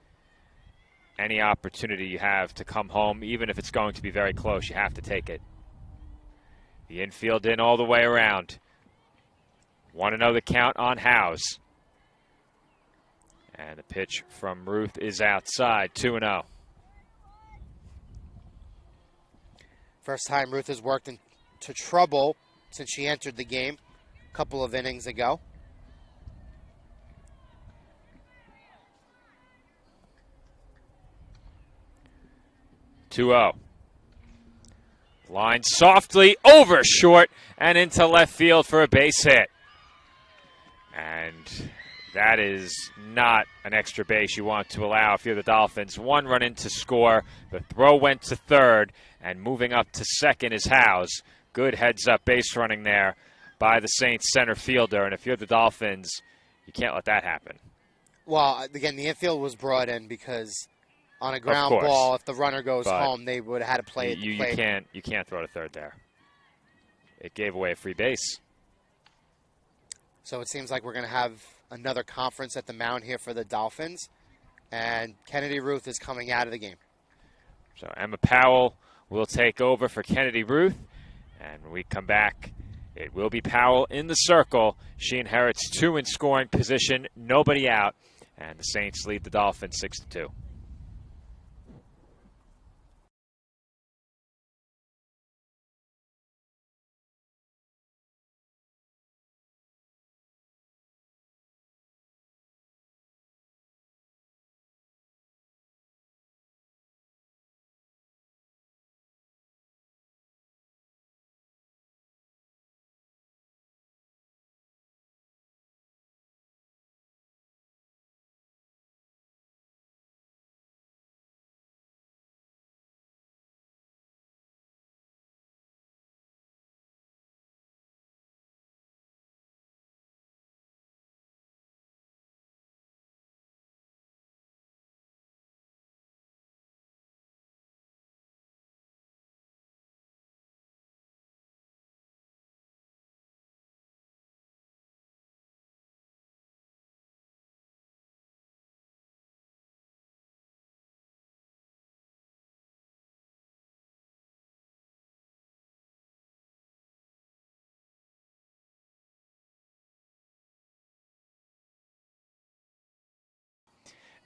Any opportunity you have to come home, even if it's going to be very close, you have to take it. The infield in all the way around. Want to know the count on Howes. And the pitch from Ruth is outside, 2-0. First time Ruth has worked into trouble since she entered the game a couple of innings ago. 2-0. Line softly over short and into left field for a base hit. And that is not an extra base you want to allow if you're the Dolphins. One run in to score. The throw went to third, and moving up to second is Howes. Good heads-up base running there by the Saints center fielder. And if you're the Dolphins, you can't let that happen. Well, again, the infield was brought in because on a ground ball, if the runner goes home, they would have had to play it. You can't throw to third there. It gave away a free base. So it seems like we're going to have another conference at the mound here for the Dolphins, and Kennedy Ruth is coming out of the game. So Emma Powell will take over for Kennedy Ruth, and when we come back, it will be Powell in the circle. She inherits 2 in scoring position, nobody out, and the Saints lead the Dolphins 6-2.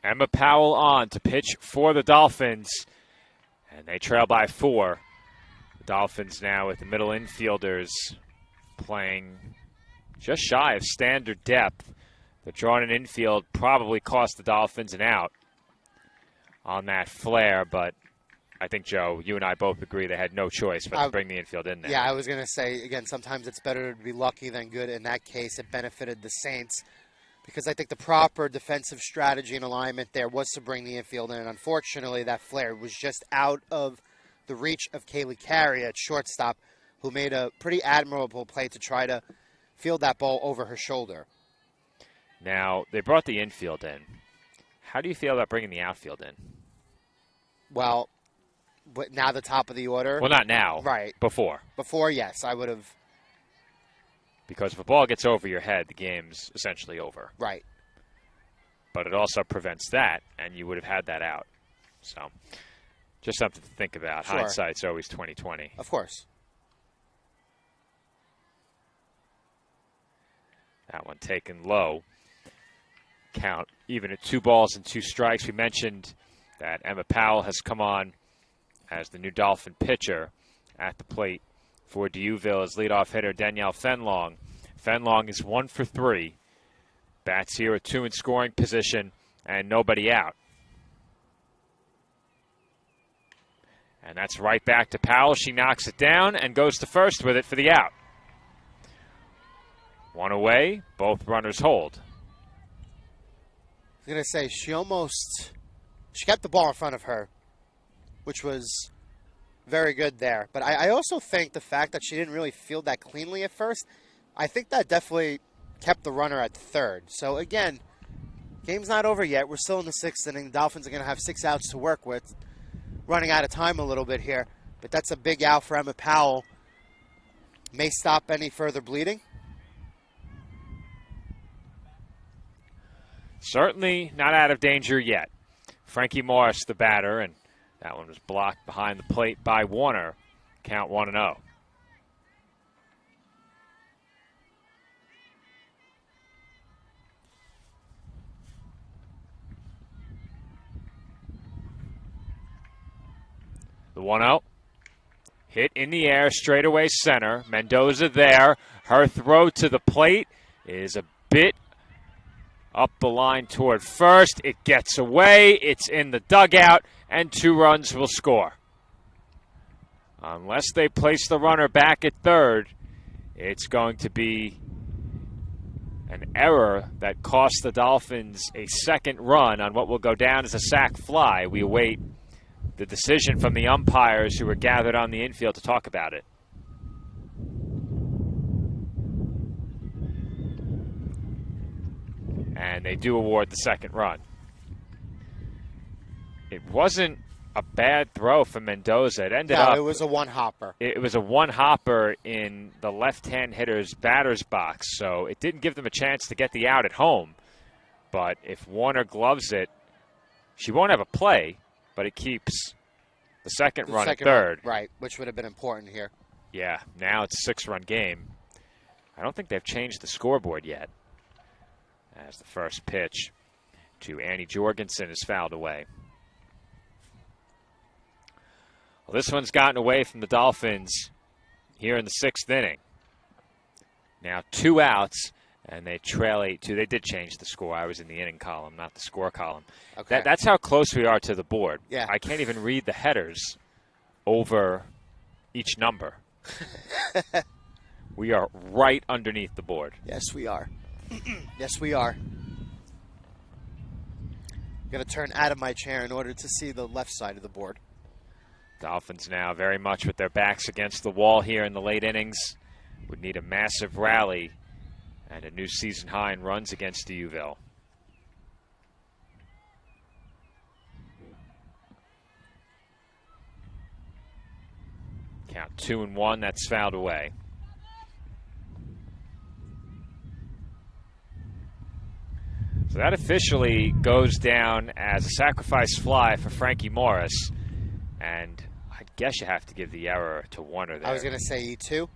Emma Powell on to pitch for the Dolphins, and they trail by 4. The Dolphins now with the middle infielders playing just shy of standard depth. The drawn in infield probably cost the Dolphins an out on that flare, but I think, Joe, you and I both agree they had no choice but to bring the infield in there. Yeah, I was going to say, again, sometimes it's better to be lucky than good. In that case, it benefited the Saints, because I think the proper defensive strategy and alignment there was to bring the infield in. And unfortunately, that flare was just out of the reach of Kaylee Carey at shortstop, who made a pretty admirable play to try to field that ball over her shoulder. Now, they brought the infield in. How do you feel about bringing the outfield in? Well, but now the top of the order. Well, not now. Right. Before. Before, yes, I would have. Because if a ball gets over your head, the game's essentially over. Right. But it also prevents that, and you would have had that out. So, just something to think about. Sure. Hindsight's always 20/20. Of course. That one taken low. Count even at 2 balls and 2 strikes. We mentioned that Emma Powell has come on as the new Dolphin pitcher at the plate for Dieuville as leadoff hitter Danielle Fenlong. Fenlong is 1 for 3. Bats here at 2 in scoring position and nobody out. And that's right back to Powell. She knocks it down and goes to first with it for the out. 1 away, both runners hold. I was going to say, she kept the ball in front of her, which was very good there. But I also think the fact that she didn't really field that cleanly at first, I think that definitely kept the runner at third. So, again, game's not over yet. We're still in the 6th inning. The Dolphins are going to have 6 outs to work with. Running out of time a little bit here. But that's a big out for Emma Powell. May stop any further bleeding. Certainly not out of danger yet. Frankie Morris, the batter, and that one was blocked behind the plate by Warner. Count 1-0. The 1-0. Hit in the air, straightaway center. Mendoza there. Her throw to the plate is a bit up the line toward first. It gets away. It's in the dugout, and 2 runs will score. Unless they place the runner back at third, it's going to be an error that costs the Dolphins a second run on what will go down as a sac fly. We await the decision from the umpires who were gathered on the infield to talk about it. And they do award the second run. It wasn't a bad throw for Mendoza. It ended up... it was a one-hopper. It was a one-hopper in the left-hand hitter's batter's box, so it didn't give them a chance to get the out at home. But if Warner gloves it, she won't have a play, but it keeps the second run at third. Right, which would have been important here. Yeah, now it's a 6-run game. I don't think they've changed the scoreboard yet, as the first pitch to Annie Jorgensen is fouled away. Well, this one's gotten away from the Dolphins here in the 6th inning. Now 2 outs, and they trail 8-2. They did change the score. I was in the inning column, not the score column. Okay. That's how close we are to the board. Yeah. I can't even read the headers over each number. We are right underneath the board. Yes, we are. Yes, we are. I'm going to turn out of my chair in order to see the left side of the board. Dolphins now very much with their backs against the wall here in the late innings. Would need a massive rally and a new season high in runs against Duville. Count 2-1, that's fouled away. So that officially goes down as a sacrifice fly for Frankie Morris. And I guess you have to give the error to Warner there. I was going to say E2.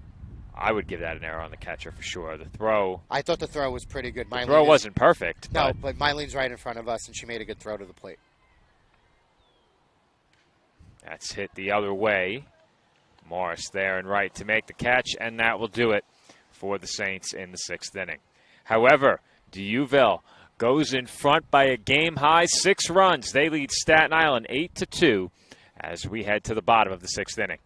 I would give that an error on the catcher for sure. The throw... I thought the throw was pretty good. The throw wasn't perfect. No, but Mylene's right in front of us, and she made a good throw to the plate. That's hit the other way. Morris there and right to make the catch, and that will do it for the Saints in the 6th inning. However, Duville goes in front by a game-high 6 runs. They lead Staten Island 8-2 as we head to the bottom of the 6th inning.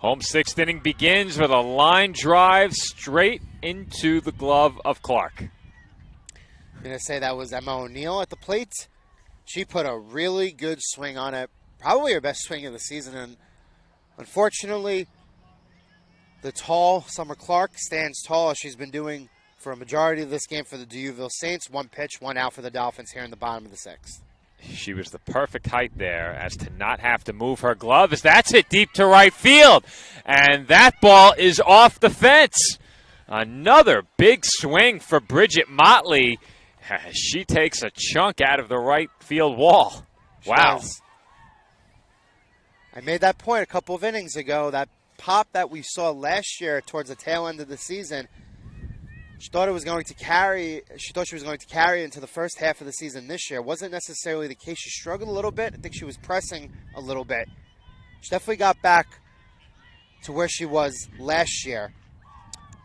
Home 6th inning begins with a line drive straight into the glove of Clark. I'm going to say that was Emma O'Neill at the plate. She put a really good swing on it, probably her best swing of the season. And unfortunately, the tall Summer Clark stands tall as she's been doing for a majority of this game for the Duville Saints. 1 pitch, 1 out for the Dolphins here in the bottom of the 6th. She was the perfect height there as to not have to move her glove as that's hit deep to right field. And that ball is off the fence. Another big swing for Bridget Motley. She takes a chunk out of the right field wall. Wow. I made that point a couple of innings ago. That pop that we saw last year towards the tail end of the season, she thought it was going to carry. She thought she was going to carry into the first half of the season this year. Wasn't necessarily the case. She struggled a little bit. I think she was pressing a little bit. She definitely got back to where she was last year.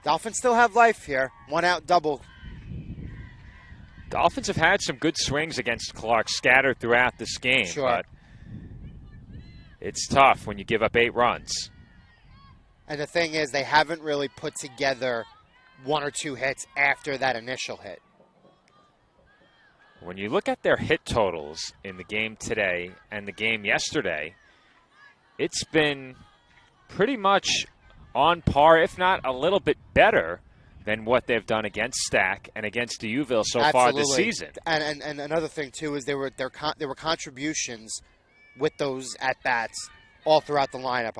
Dolphins still have life here. 1 out double. Dolphins have had some good swings against Clark scattered throughout this game, Sure. but it's tough when you give up 8 runs. And the thing is, they haven't really put together 1 or 2 hits after that initial hit. When you look at their hit totals in the game today and the game yesterday, it's been pretty much on par, if not a little bit better than what they've done against Stack and against Deauville so far this season. And another thing, too, is there were contributions with those at-bats all throughout the lineup,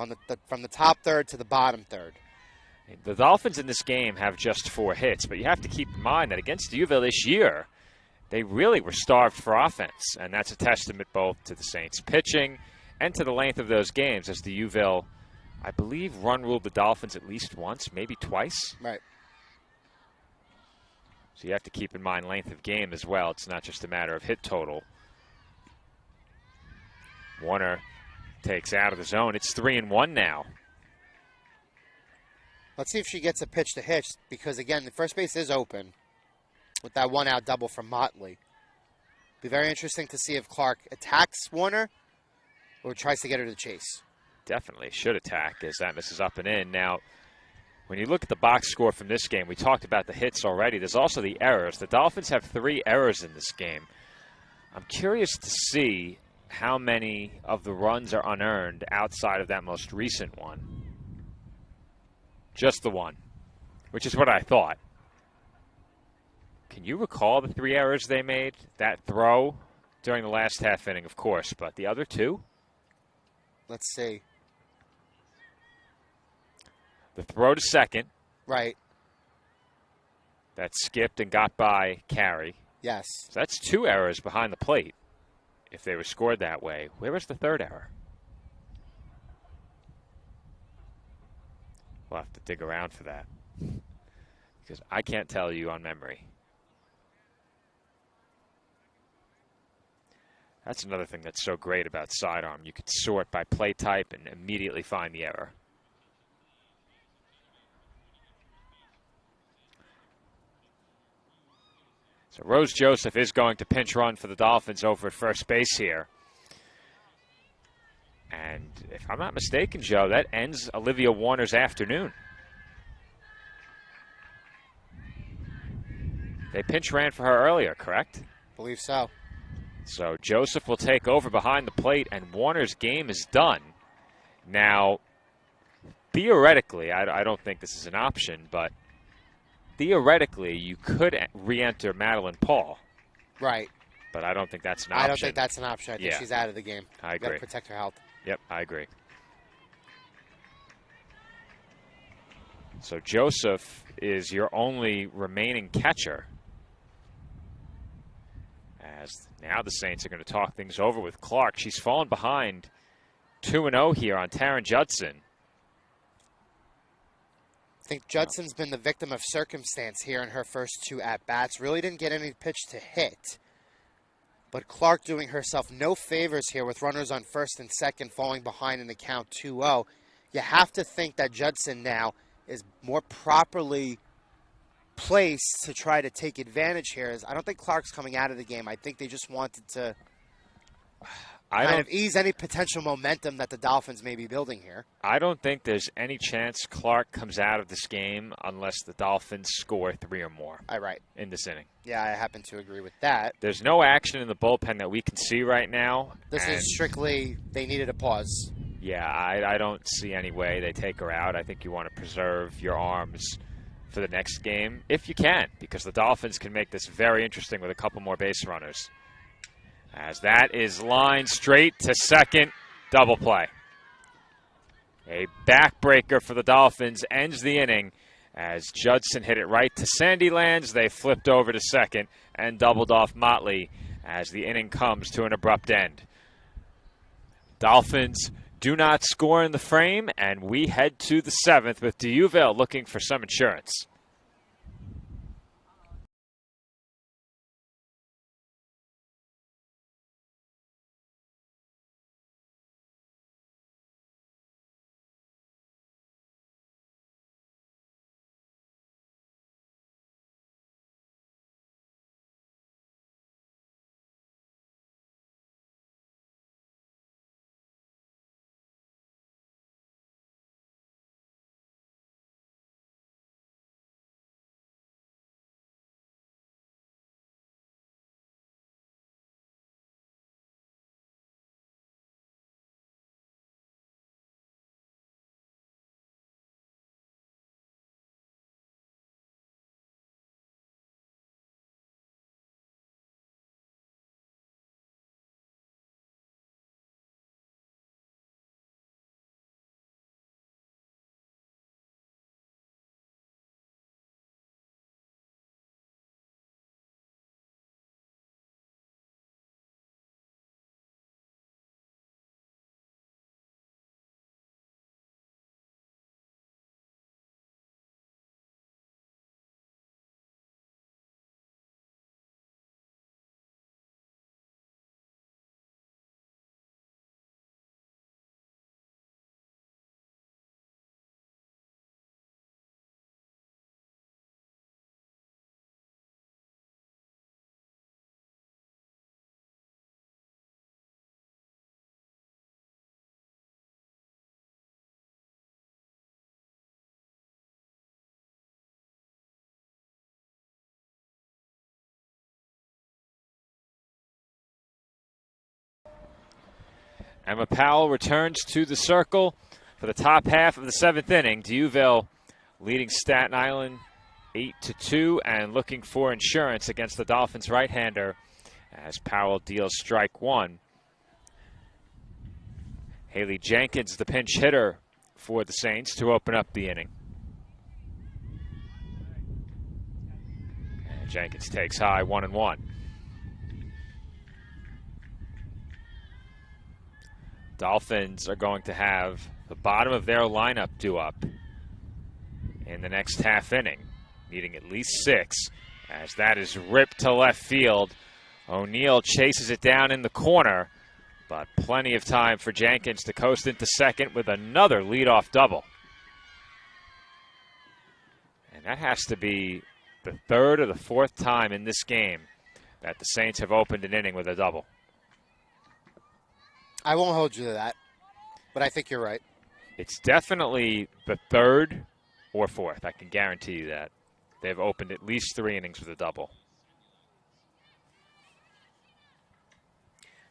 from the top third to the bottom third. The Dolphins in this game have just 4 hits, but you have to keep in mind that against Deauville this year, they really were starved for offense, and that's a testament both to the Saints' pitching and to the length of those games, as Deauville, I believe, run-ruled the Dolphins at least once, maybe twice. Right. So you have to keep in mind length of game as well. It's not just a matter of hit total. Warner takes out of the zone. It's 3-1 now. Let's see if she gets a pitch to hit, because, again, the first base is open with that 1 out double from Motley. Be very interesting to see if Clark attacks Warner or tries to get her to chase. Definitely should attack, as that misses up and in. Now, when you look at the box score from this game, we talked about the hits already. There's also the errors. The Dolphins have 3 errors in this game. I'm curious to see how many of the runs are unearned outside of that most recent one. Just the one, which is what I thought. Can you recall the 3 errors they made? That throw during the last half inning, of course, but the other 2? Let's see. The throw to second. Right. That skipped and got by Carey. Yes. So that's 2 errors behind the plate if they were scored that way. Where was the 3rd error? We'll have to dig around for that, because I can't tell you on memory. That's another thing that's so great about sidearm. You can sort by play type and immediately find the error. So Rose Joseph is going to pinch run for the Dolphins over at first base here. And if I'm not mistaken, Joe, that ends Olivia Warner's afternoon. They pinch ran for her earlier, correct? Believe so. So Joseph will take over behind the plate, and Warner's game is done. Now, theoretically, I don't think this is an option, but theoretically, you could re-enter Madeline Paul. Right. But I don't think that's an option. I don't think that's an option. I think she's out of the game. I agree. Got to protect her health. Yep, I agree. So Joseph is your only remaining catcher. As now the Saints are going to talk things over with Clark. She's fallen behind 2-0 here on Taryn Judson. I think Judson's been the victim of circumstance here in her first 2 at-bats. Really didn't get any pitch to hit. But Clark doing herself no favors here with runners on first and second, falling behind in the count 2-0. You have to think that Judson now is more properly placed to try to take advantage here. I don't think Clark's coming out of the game. I think they just wanted to kind of ease any potential momentum that the Dolphins may be building here. I don't think there's any chance Clark comes out of this game unless the Dolphins score 3 or more in this inning. Yeah, I happen to agree with that. There's no action in the bullpen that we can see right now. This is strictly they needed a pause. Yeah, I don't see any way they take her out. I think you want to preserve your arms for the next game if you can, because the Dolphins can make this very interesting with a couple more base runners. As that is lined straight to second, double play. A backbreaker for the Dolphins ends the inning as Judson hit it right to Sandylands. They flipped over to second and doubled off Motley as the inning comes to an abrupt end. Dolphins do not score in the frame, and we head to the 7th with Deauville looking for some insurance. Emma Powell returns to the circle for the top half of the 7th inning. Duville leading Staten Island 8-2 and looking for insurance against the Dolphins right-hander as Powell deals strike one. Haley Jenkins, the pinch hitter for the Saints, to open up the inning. And Jenkins takes high, 1-1. Dolphins are going to have the bottom of their lineup due up in the next half inning, needing at least 6, as that is ripped to left field. O'Neill chases it down in the corner, but plenty of time for Jenkins to coast into second with another leadoff double. And that has to be the 3rd or the 4th time in this game that the Saints have opened an inning with a double. I won't hold you to that, but I think you're right. It's definitely the 3rd or 4th. I can guarantee you that. They've opened at least 3 innings with a double.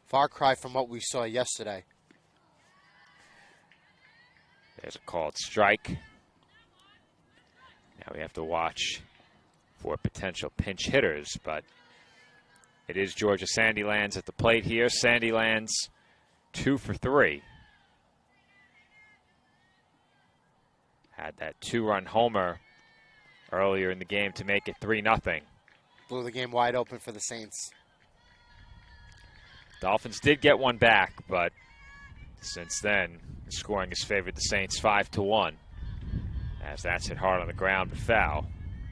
Far cry from what we saw yesterday. There's a called strike. Now we have to watch for potential pinch hitters, but it is Georgia Sandylands at the plate here. Sandylands 2 for 3. Had that 2-run homer earlier in the game to make it 3-0. Blew the game wide open for the Saints. Dolphins did get one back, but since then, the scoring has favored the Saints 5-1, as that's hit hard on the ground but foul.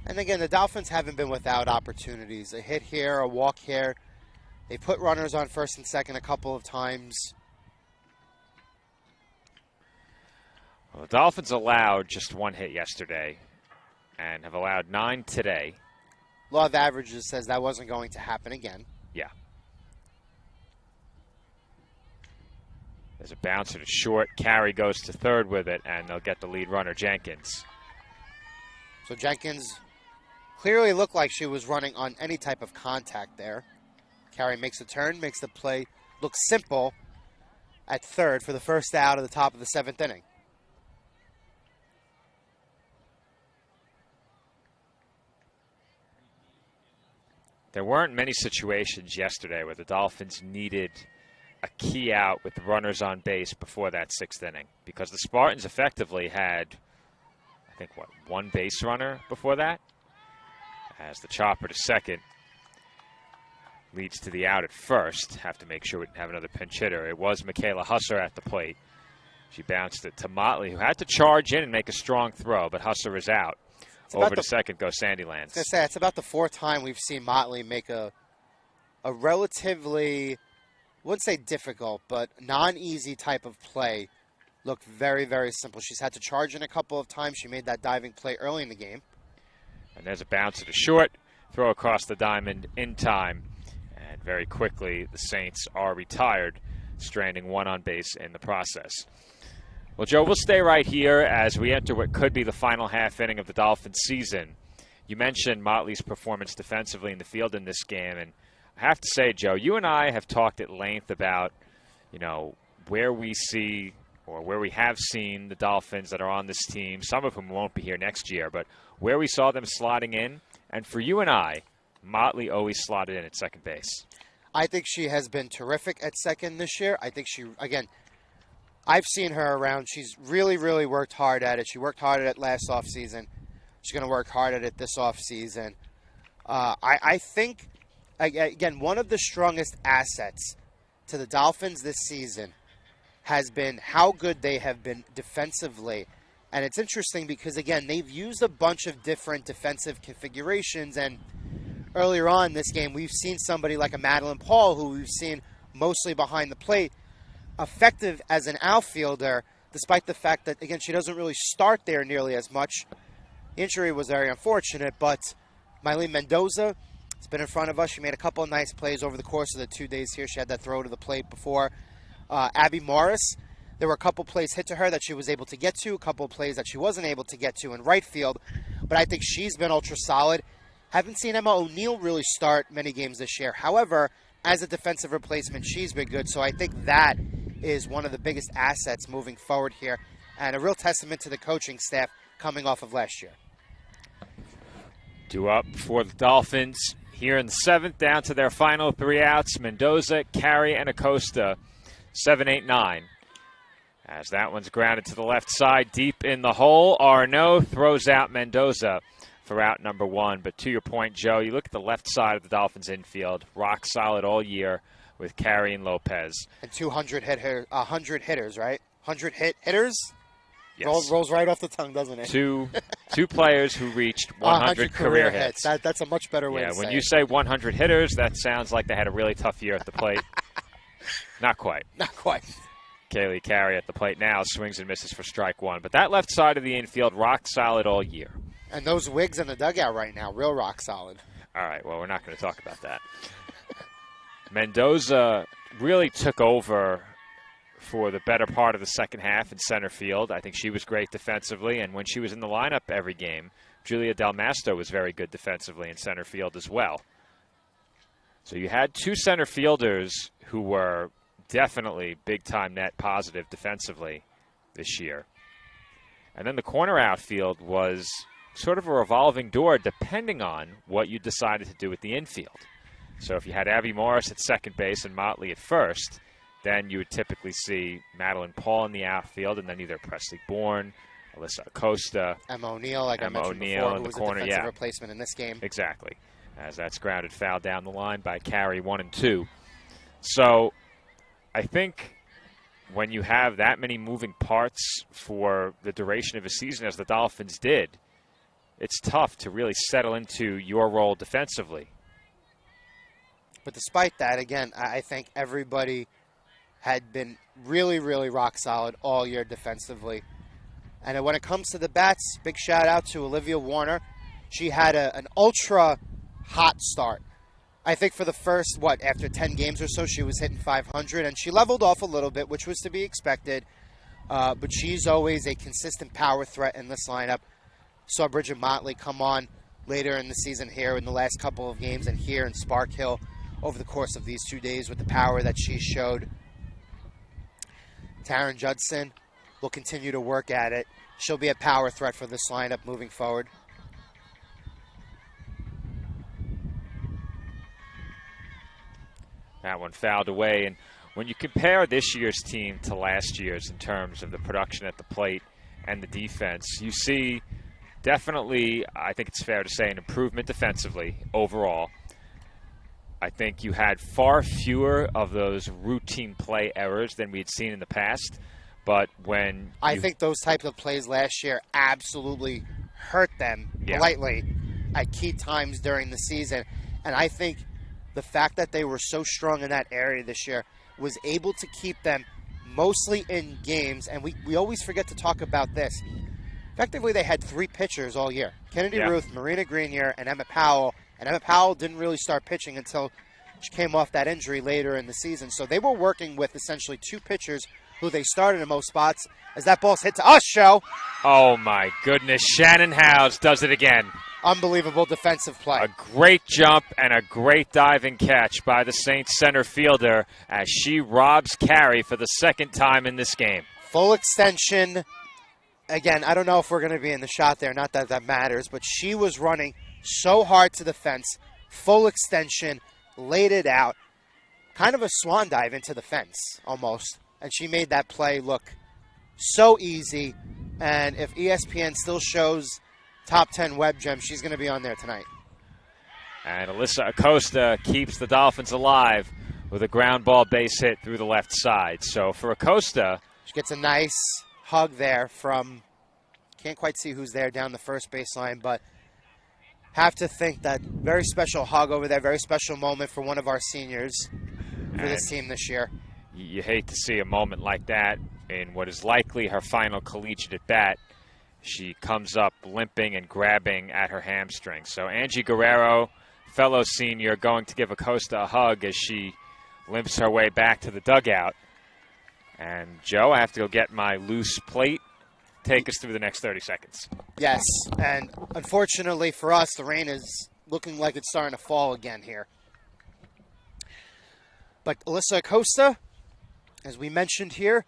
And again, the Dolphins haven't been without opportunities. A hit here, a walk here. They put runners on first and second a couple of times. Well, the Dolphins allowed just 1 hit yesterday and have allowed 9 today. Law of averages says that wasn't going to happen again. Yeah. There's a bouncer to short. Carey goes to third with it, and they'll get the lead runner, Jenkins. So Jenkins clearly looked like she was running on any type of contact there. Carey makes a turn, makes the play look simple at third for the first out of the top of the 7th inning. There weren't many situations yesterday where the Dolphins needed a key out with runners on base before that 6th inning, because the Spartans effectively had, I think, 1 base runner before that, as the chopper to second leads to the out at first. Have to make sure we didn't have another pinch hitter. It was Michaela Husser at the plate. She bounced it to Motley, who had to charge in and make a strong throw, but Husser is out. Over to second goes Sandylands. I was going to say, it's about the 4th time we've seen Motley make a relatively, I wouldn't say difficult, but non-easy type of play look very, very simple. She's had to charge in a couple of times. She made that diving play early in the game. And there's a bouncer to short, throw across the diamond in time. And very quickly, the Saints are retired, stranding 1 on base in the process. Well, Joe, we'll stay right here as we enter what could be the final half inning of the Dolphins season. You mentioned Motley's performance defensively in the field in this game, and I have to say, Joe, you and I have talked at length about, where we see or where we have seen the Dolphins that are on this team, some of whom won't be here next year, but where we saw them slotting in. And for you and I, Motley always slotted in at second base. I think she has been terrific at second this year. I think she, again, I've seen her around. She's really, really worked hard at it. She worked hard at it last offseason. She's going to work hard at it this offseason. I think, again, one of the strongest assets to the Dolphins this season has been how good they have been defensively. And it's interesting because, again, they've used a bunch of different defensive configurations. And earlier on in this game, we've seen somebody like a Madeline Paul, who we've seen mostly behind the plate, effective as an outfielder, despite the fact that, again, she doesn't really start there nearly as much. Injury was very unfortunate, but Mylene Mendoza has been in front of us. She made a couple of nice plays over the course of the 2 days here. She had that throw to the plate before. Abby Morris, there were a couple plays hit to her that she was able to get to, a couple of plays that she wasn't able to get to in right field, but I think she's been ultra solid. Haven't seen Emma O'Neill really start many games this year. However, as a defensive replacement, she's been good, so I think that is one of the biggest assets moving forward here, and a real testament to the coaching staff coming off of last year. Due up for the Dolphins here in the 7th, down to their final 3 outs. Mendoza, Carey, and Acosta, 7, 8, 9. As that one's grounded to the left side, deep in the hole. Arnaud throws out Mendoza for out number 1. But to your point, Joe, you look at the left side of the Dolphins infield, rock solid all year with Carey and Lopez. And 100 hitters, right? 100 hitters? Yes. Rolls right off the tongue, doesn't it? Two players who reached 100 career hits. That's a much better way to say it. Yeah, when you say 100 hitters, that sounds like they had a really tough year at the plate. Not quite. Not quite. Kaylee Carey at the plate now, swings and misses for strike 1. But that left side of the infield, rock solid all year. And those wigs in the dugout right now, real rock solid. All right, well, we're not going to talk about that. Mendoza really took over for the better part of the second half in center field. I think she was great defensively, and when she was in the lineup every game, Julia Del Masto was very good defensively in center field as well. So you had 2 center fielders who were definitely big-time net positive defensively this year. And then the corner outfield was sort of a revolving door depending on what you decided to do with the infield. So if you had Abby Morris at second base and Motley at first, then you would typically see Madeline Paul in the outfield, and then either Presley Bourne, Alyssa Acosta, Emma O'Neill, like I mentioned before, who was a defensive replacement in this game. Exactly, as that's grounded foul down the line by Carey, 1 and 2. So I think when you have that many moving parts for the duration of a season, as the Dolphins did, it's tough to really settle into your role defensively. But despite that, again, I think everybody had been really, really rock solid all year defensively. And when it comes to the bats, big shout out to Olivia Warner. She had an ultra hot start. I think for the first, after 10 games or so, she was hitting 500, and she leveled off a little bit, which was to be expected. But she's always a consistent power threat in this lineup. Saw Bridget Motley come on later in the season here in the last couple of games, and here in Spark Hill over the course of these 2 days with the power that she showed. Taryn Judson will continue to work at it. She'll be a power threat for this lineup moving forward. That one fouled away. And when you compare this year's team to last year's in terms of the production at the plate and the defense, you see definitely, I think it's fair to say, an improvement defensively overall. I think you had far fewer of those routine play errors than we had seen in the past. But when I think those types of plays last year absolutely hurt them politely at key times during the season. And I think the fact that they were so strong in that area this year was able to keep them mostly in games. And we always forget to talk about this. Effectively, they had 3 pitchers all year. Kennedy Ruth, Marina Grenier, and Emma Powell. And Emma Powell didn't really start pitching until she came off that injury later in the season. So they were working with essentially 2 pitchers who they started in most spots. As that ball's hit to us, Joe. Oh, my goodness. Shannon Howes does it again. Unbelievable defensive play. A great jump and a great diving catch by the Saints center fielder as she robs Carey for the 2nd time in this game. Full extension. Again, I don't know if we're going to be in the shot there. Not that that matters. But she was running so hard to the fence. Full extension. Laid it out. Kind of a swan dive into the fence, almost. And she made that play look so easy. And if ESPN still shows top 10 web gems, she's going to be on there tonight. And Alyssa Acosta keeps the Dolphins alive with a ground ball base hit through the left side. So for Acosta, she gets a nice hug there from, can't quite see who's there down the first baseline, but have to think that very special hug over there, very special moment for one of our seniors for this team this year. You hate to see a moment like that in what is likely her final collegiate at bat. She comes up limping and grabbing at her hamstring. So Angie Guerrero, fellow senior, going to give Acosta a hug as she limps her way back to the dugout. And Joe, I have to go get my loose plate. Take us through the next 30 seconds. Yes, and unfortunately for us, the rain is looking like it's starting to fall again here. But Alyssa Acosta, as we mentioned here,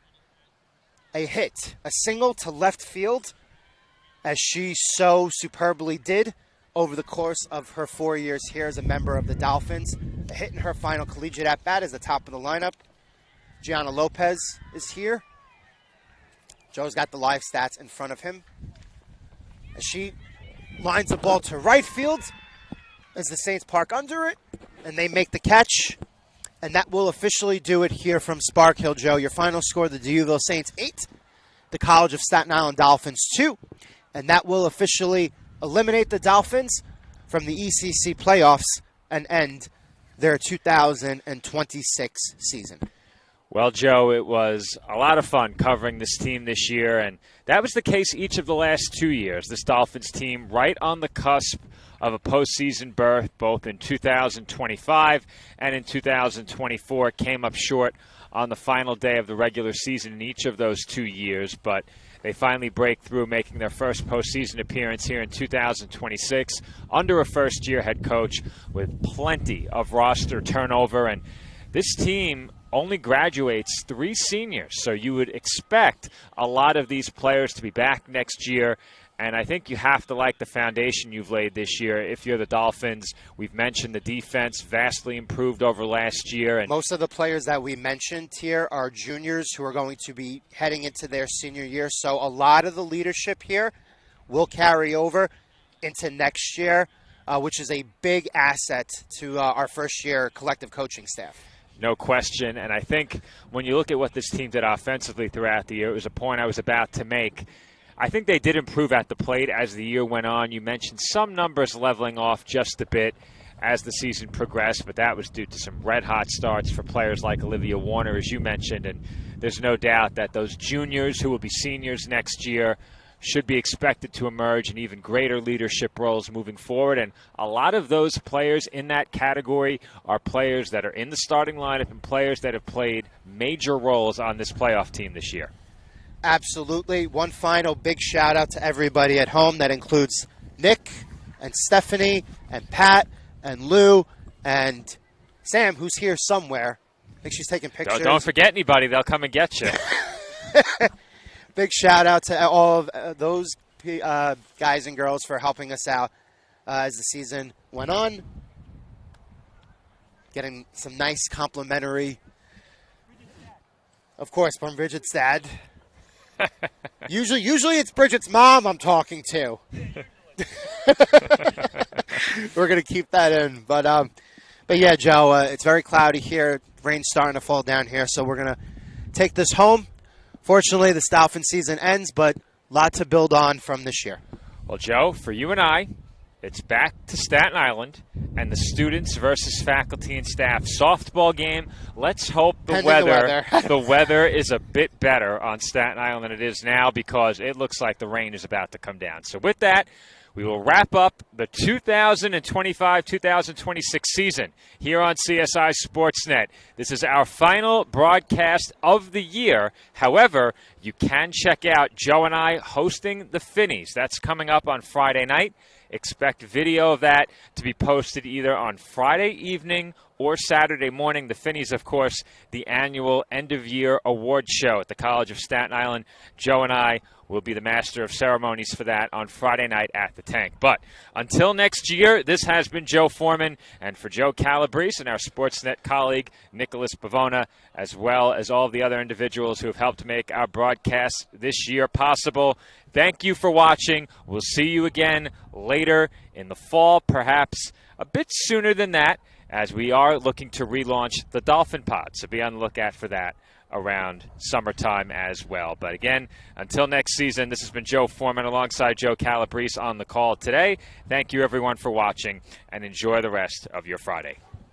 a hit, a single to left field, as she so superbly did over the course of her 4 years here as a member of the Dolphins. A hit in her final collegiate at-bat as the top of the lineup. Gianna Lopez is here. Joe's got the live stats in front of him. As she lines the ball to right field, as the Saints park under it, and they make the catch. And that will officially do it here from Spark Hill, Joe. Your final score, the Deauville Saints 8, the College of Staten Island Dolphins 2. And that will officially eliminate the Dolphins from the ECC playoffs and end their 2026 season. Well, Joe, it was a lot of fun covering this team this year, and that was the case each of the last 2 years. This Dolphins team right on the cusp of a postseason berth, both in 2025 and in 2024, came up short on the final day of the regular season in each of those 2 years, but they finally break through, making their first postseason appearance here in 2026 under a first-year head coach with plenty of roster turnover. And this team only graduates 3 seniors, so you would expect a lot of these players to be back next year. And I think you have to like the foundation you've laid this year if you're the Dolphins. We've mentioned the defense vastly improved over last year. And most of the players that we mentioned here are juniors who are going to be heading into their senior year. So a lot of the leadership here will carry over into next year, which is a big asset to our first-year collective coaching staff. No question. And I think when you look at what this team did offensively throughout the year, it was a point I was about to make. I think they did improve at the plate as the year went on. You mentioned some numbers leveling off just a bit as the season progressed, but that was due to some red-hot starts for players like Olivia Warner, as you mentioned. And there's no doubt that those juniors who will be seniors next year should be expected to emerge in even greater leadership roles moving forward. And a lot of those players in that category are players that are in the starting lineup and players that have played major roles on this playoff team this year. Absolutely. One final big shout out to everybody at home. That includes Nick and Stephanie and Pat and Lou and Sam, who's here somewhere. I think she's taking pictures. Don't forget anybody. They'll come and get you. Big shout out to all of those guys and girls for helping us out as the season went on. Getting some nice complimentary, of course, from Bridget's dad. Usually it's Bridget's mom I'm talking to. We're going to keep that in. But yeah, Joe, it's very cloudy here. Rain's starting to fall down here, so we're going to take this home. Fortunately, this Dolphin season ends, but a lot to build on from this year. Well, Joe, for you and I, it's back to Staten Island and the students versus faculty and staff softball game. Let's hope the weather is a bit better on Staten Island than it is now, because it looks like the rain is about to come down. So with that, we will wrap up the 2025-2026 season here on CSI Sportsnet. This is our final broadcast of the year. However, you can check out Joe and I hosting the Finnies. That's coming up on Friday night. Expect video of that to be posted either on Friday evening or Saturday morning. The Finnies, of course, the annual end-of-year award show at the College of Staten Island. Joe and I will be the master of ceremonies for that on Friday night at the Tank. But until next year, this has been Joe Foreman, and for Joe Calabrese and our Sportsnet colleague, Nicholas Pavona, as well as all the other individuals who have helped make our broadcast this year possible, thank you for watching. We'll see you again later in the fall, perhaps a bit sooner than that, as we are looking to relaunch the Dolphin Pod. So be on the lookout for that around summertime as well. But again, until next season, this has been Joe Foreman alongside Joe Calabrese on the call today. Thank you, everyone, for watching, and enjoy the rest of your Friday.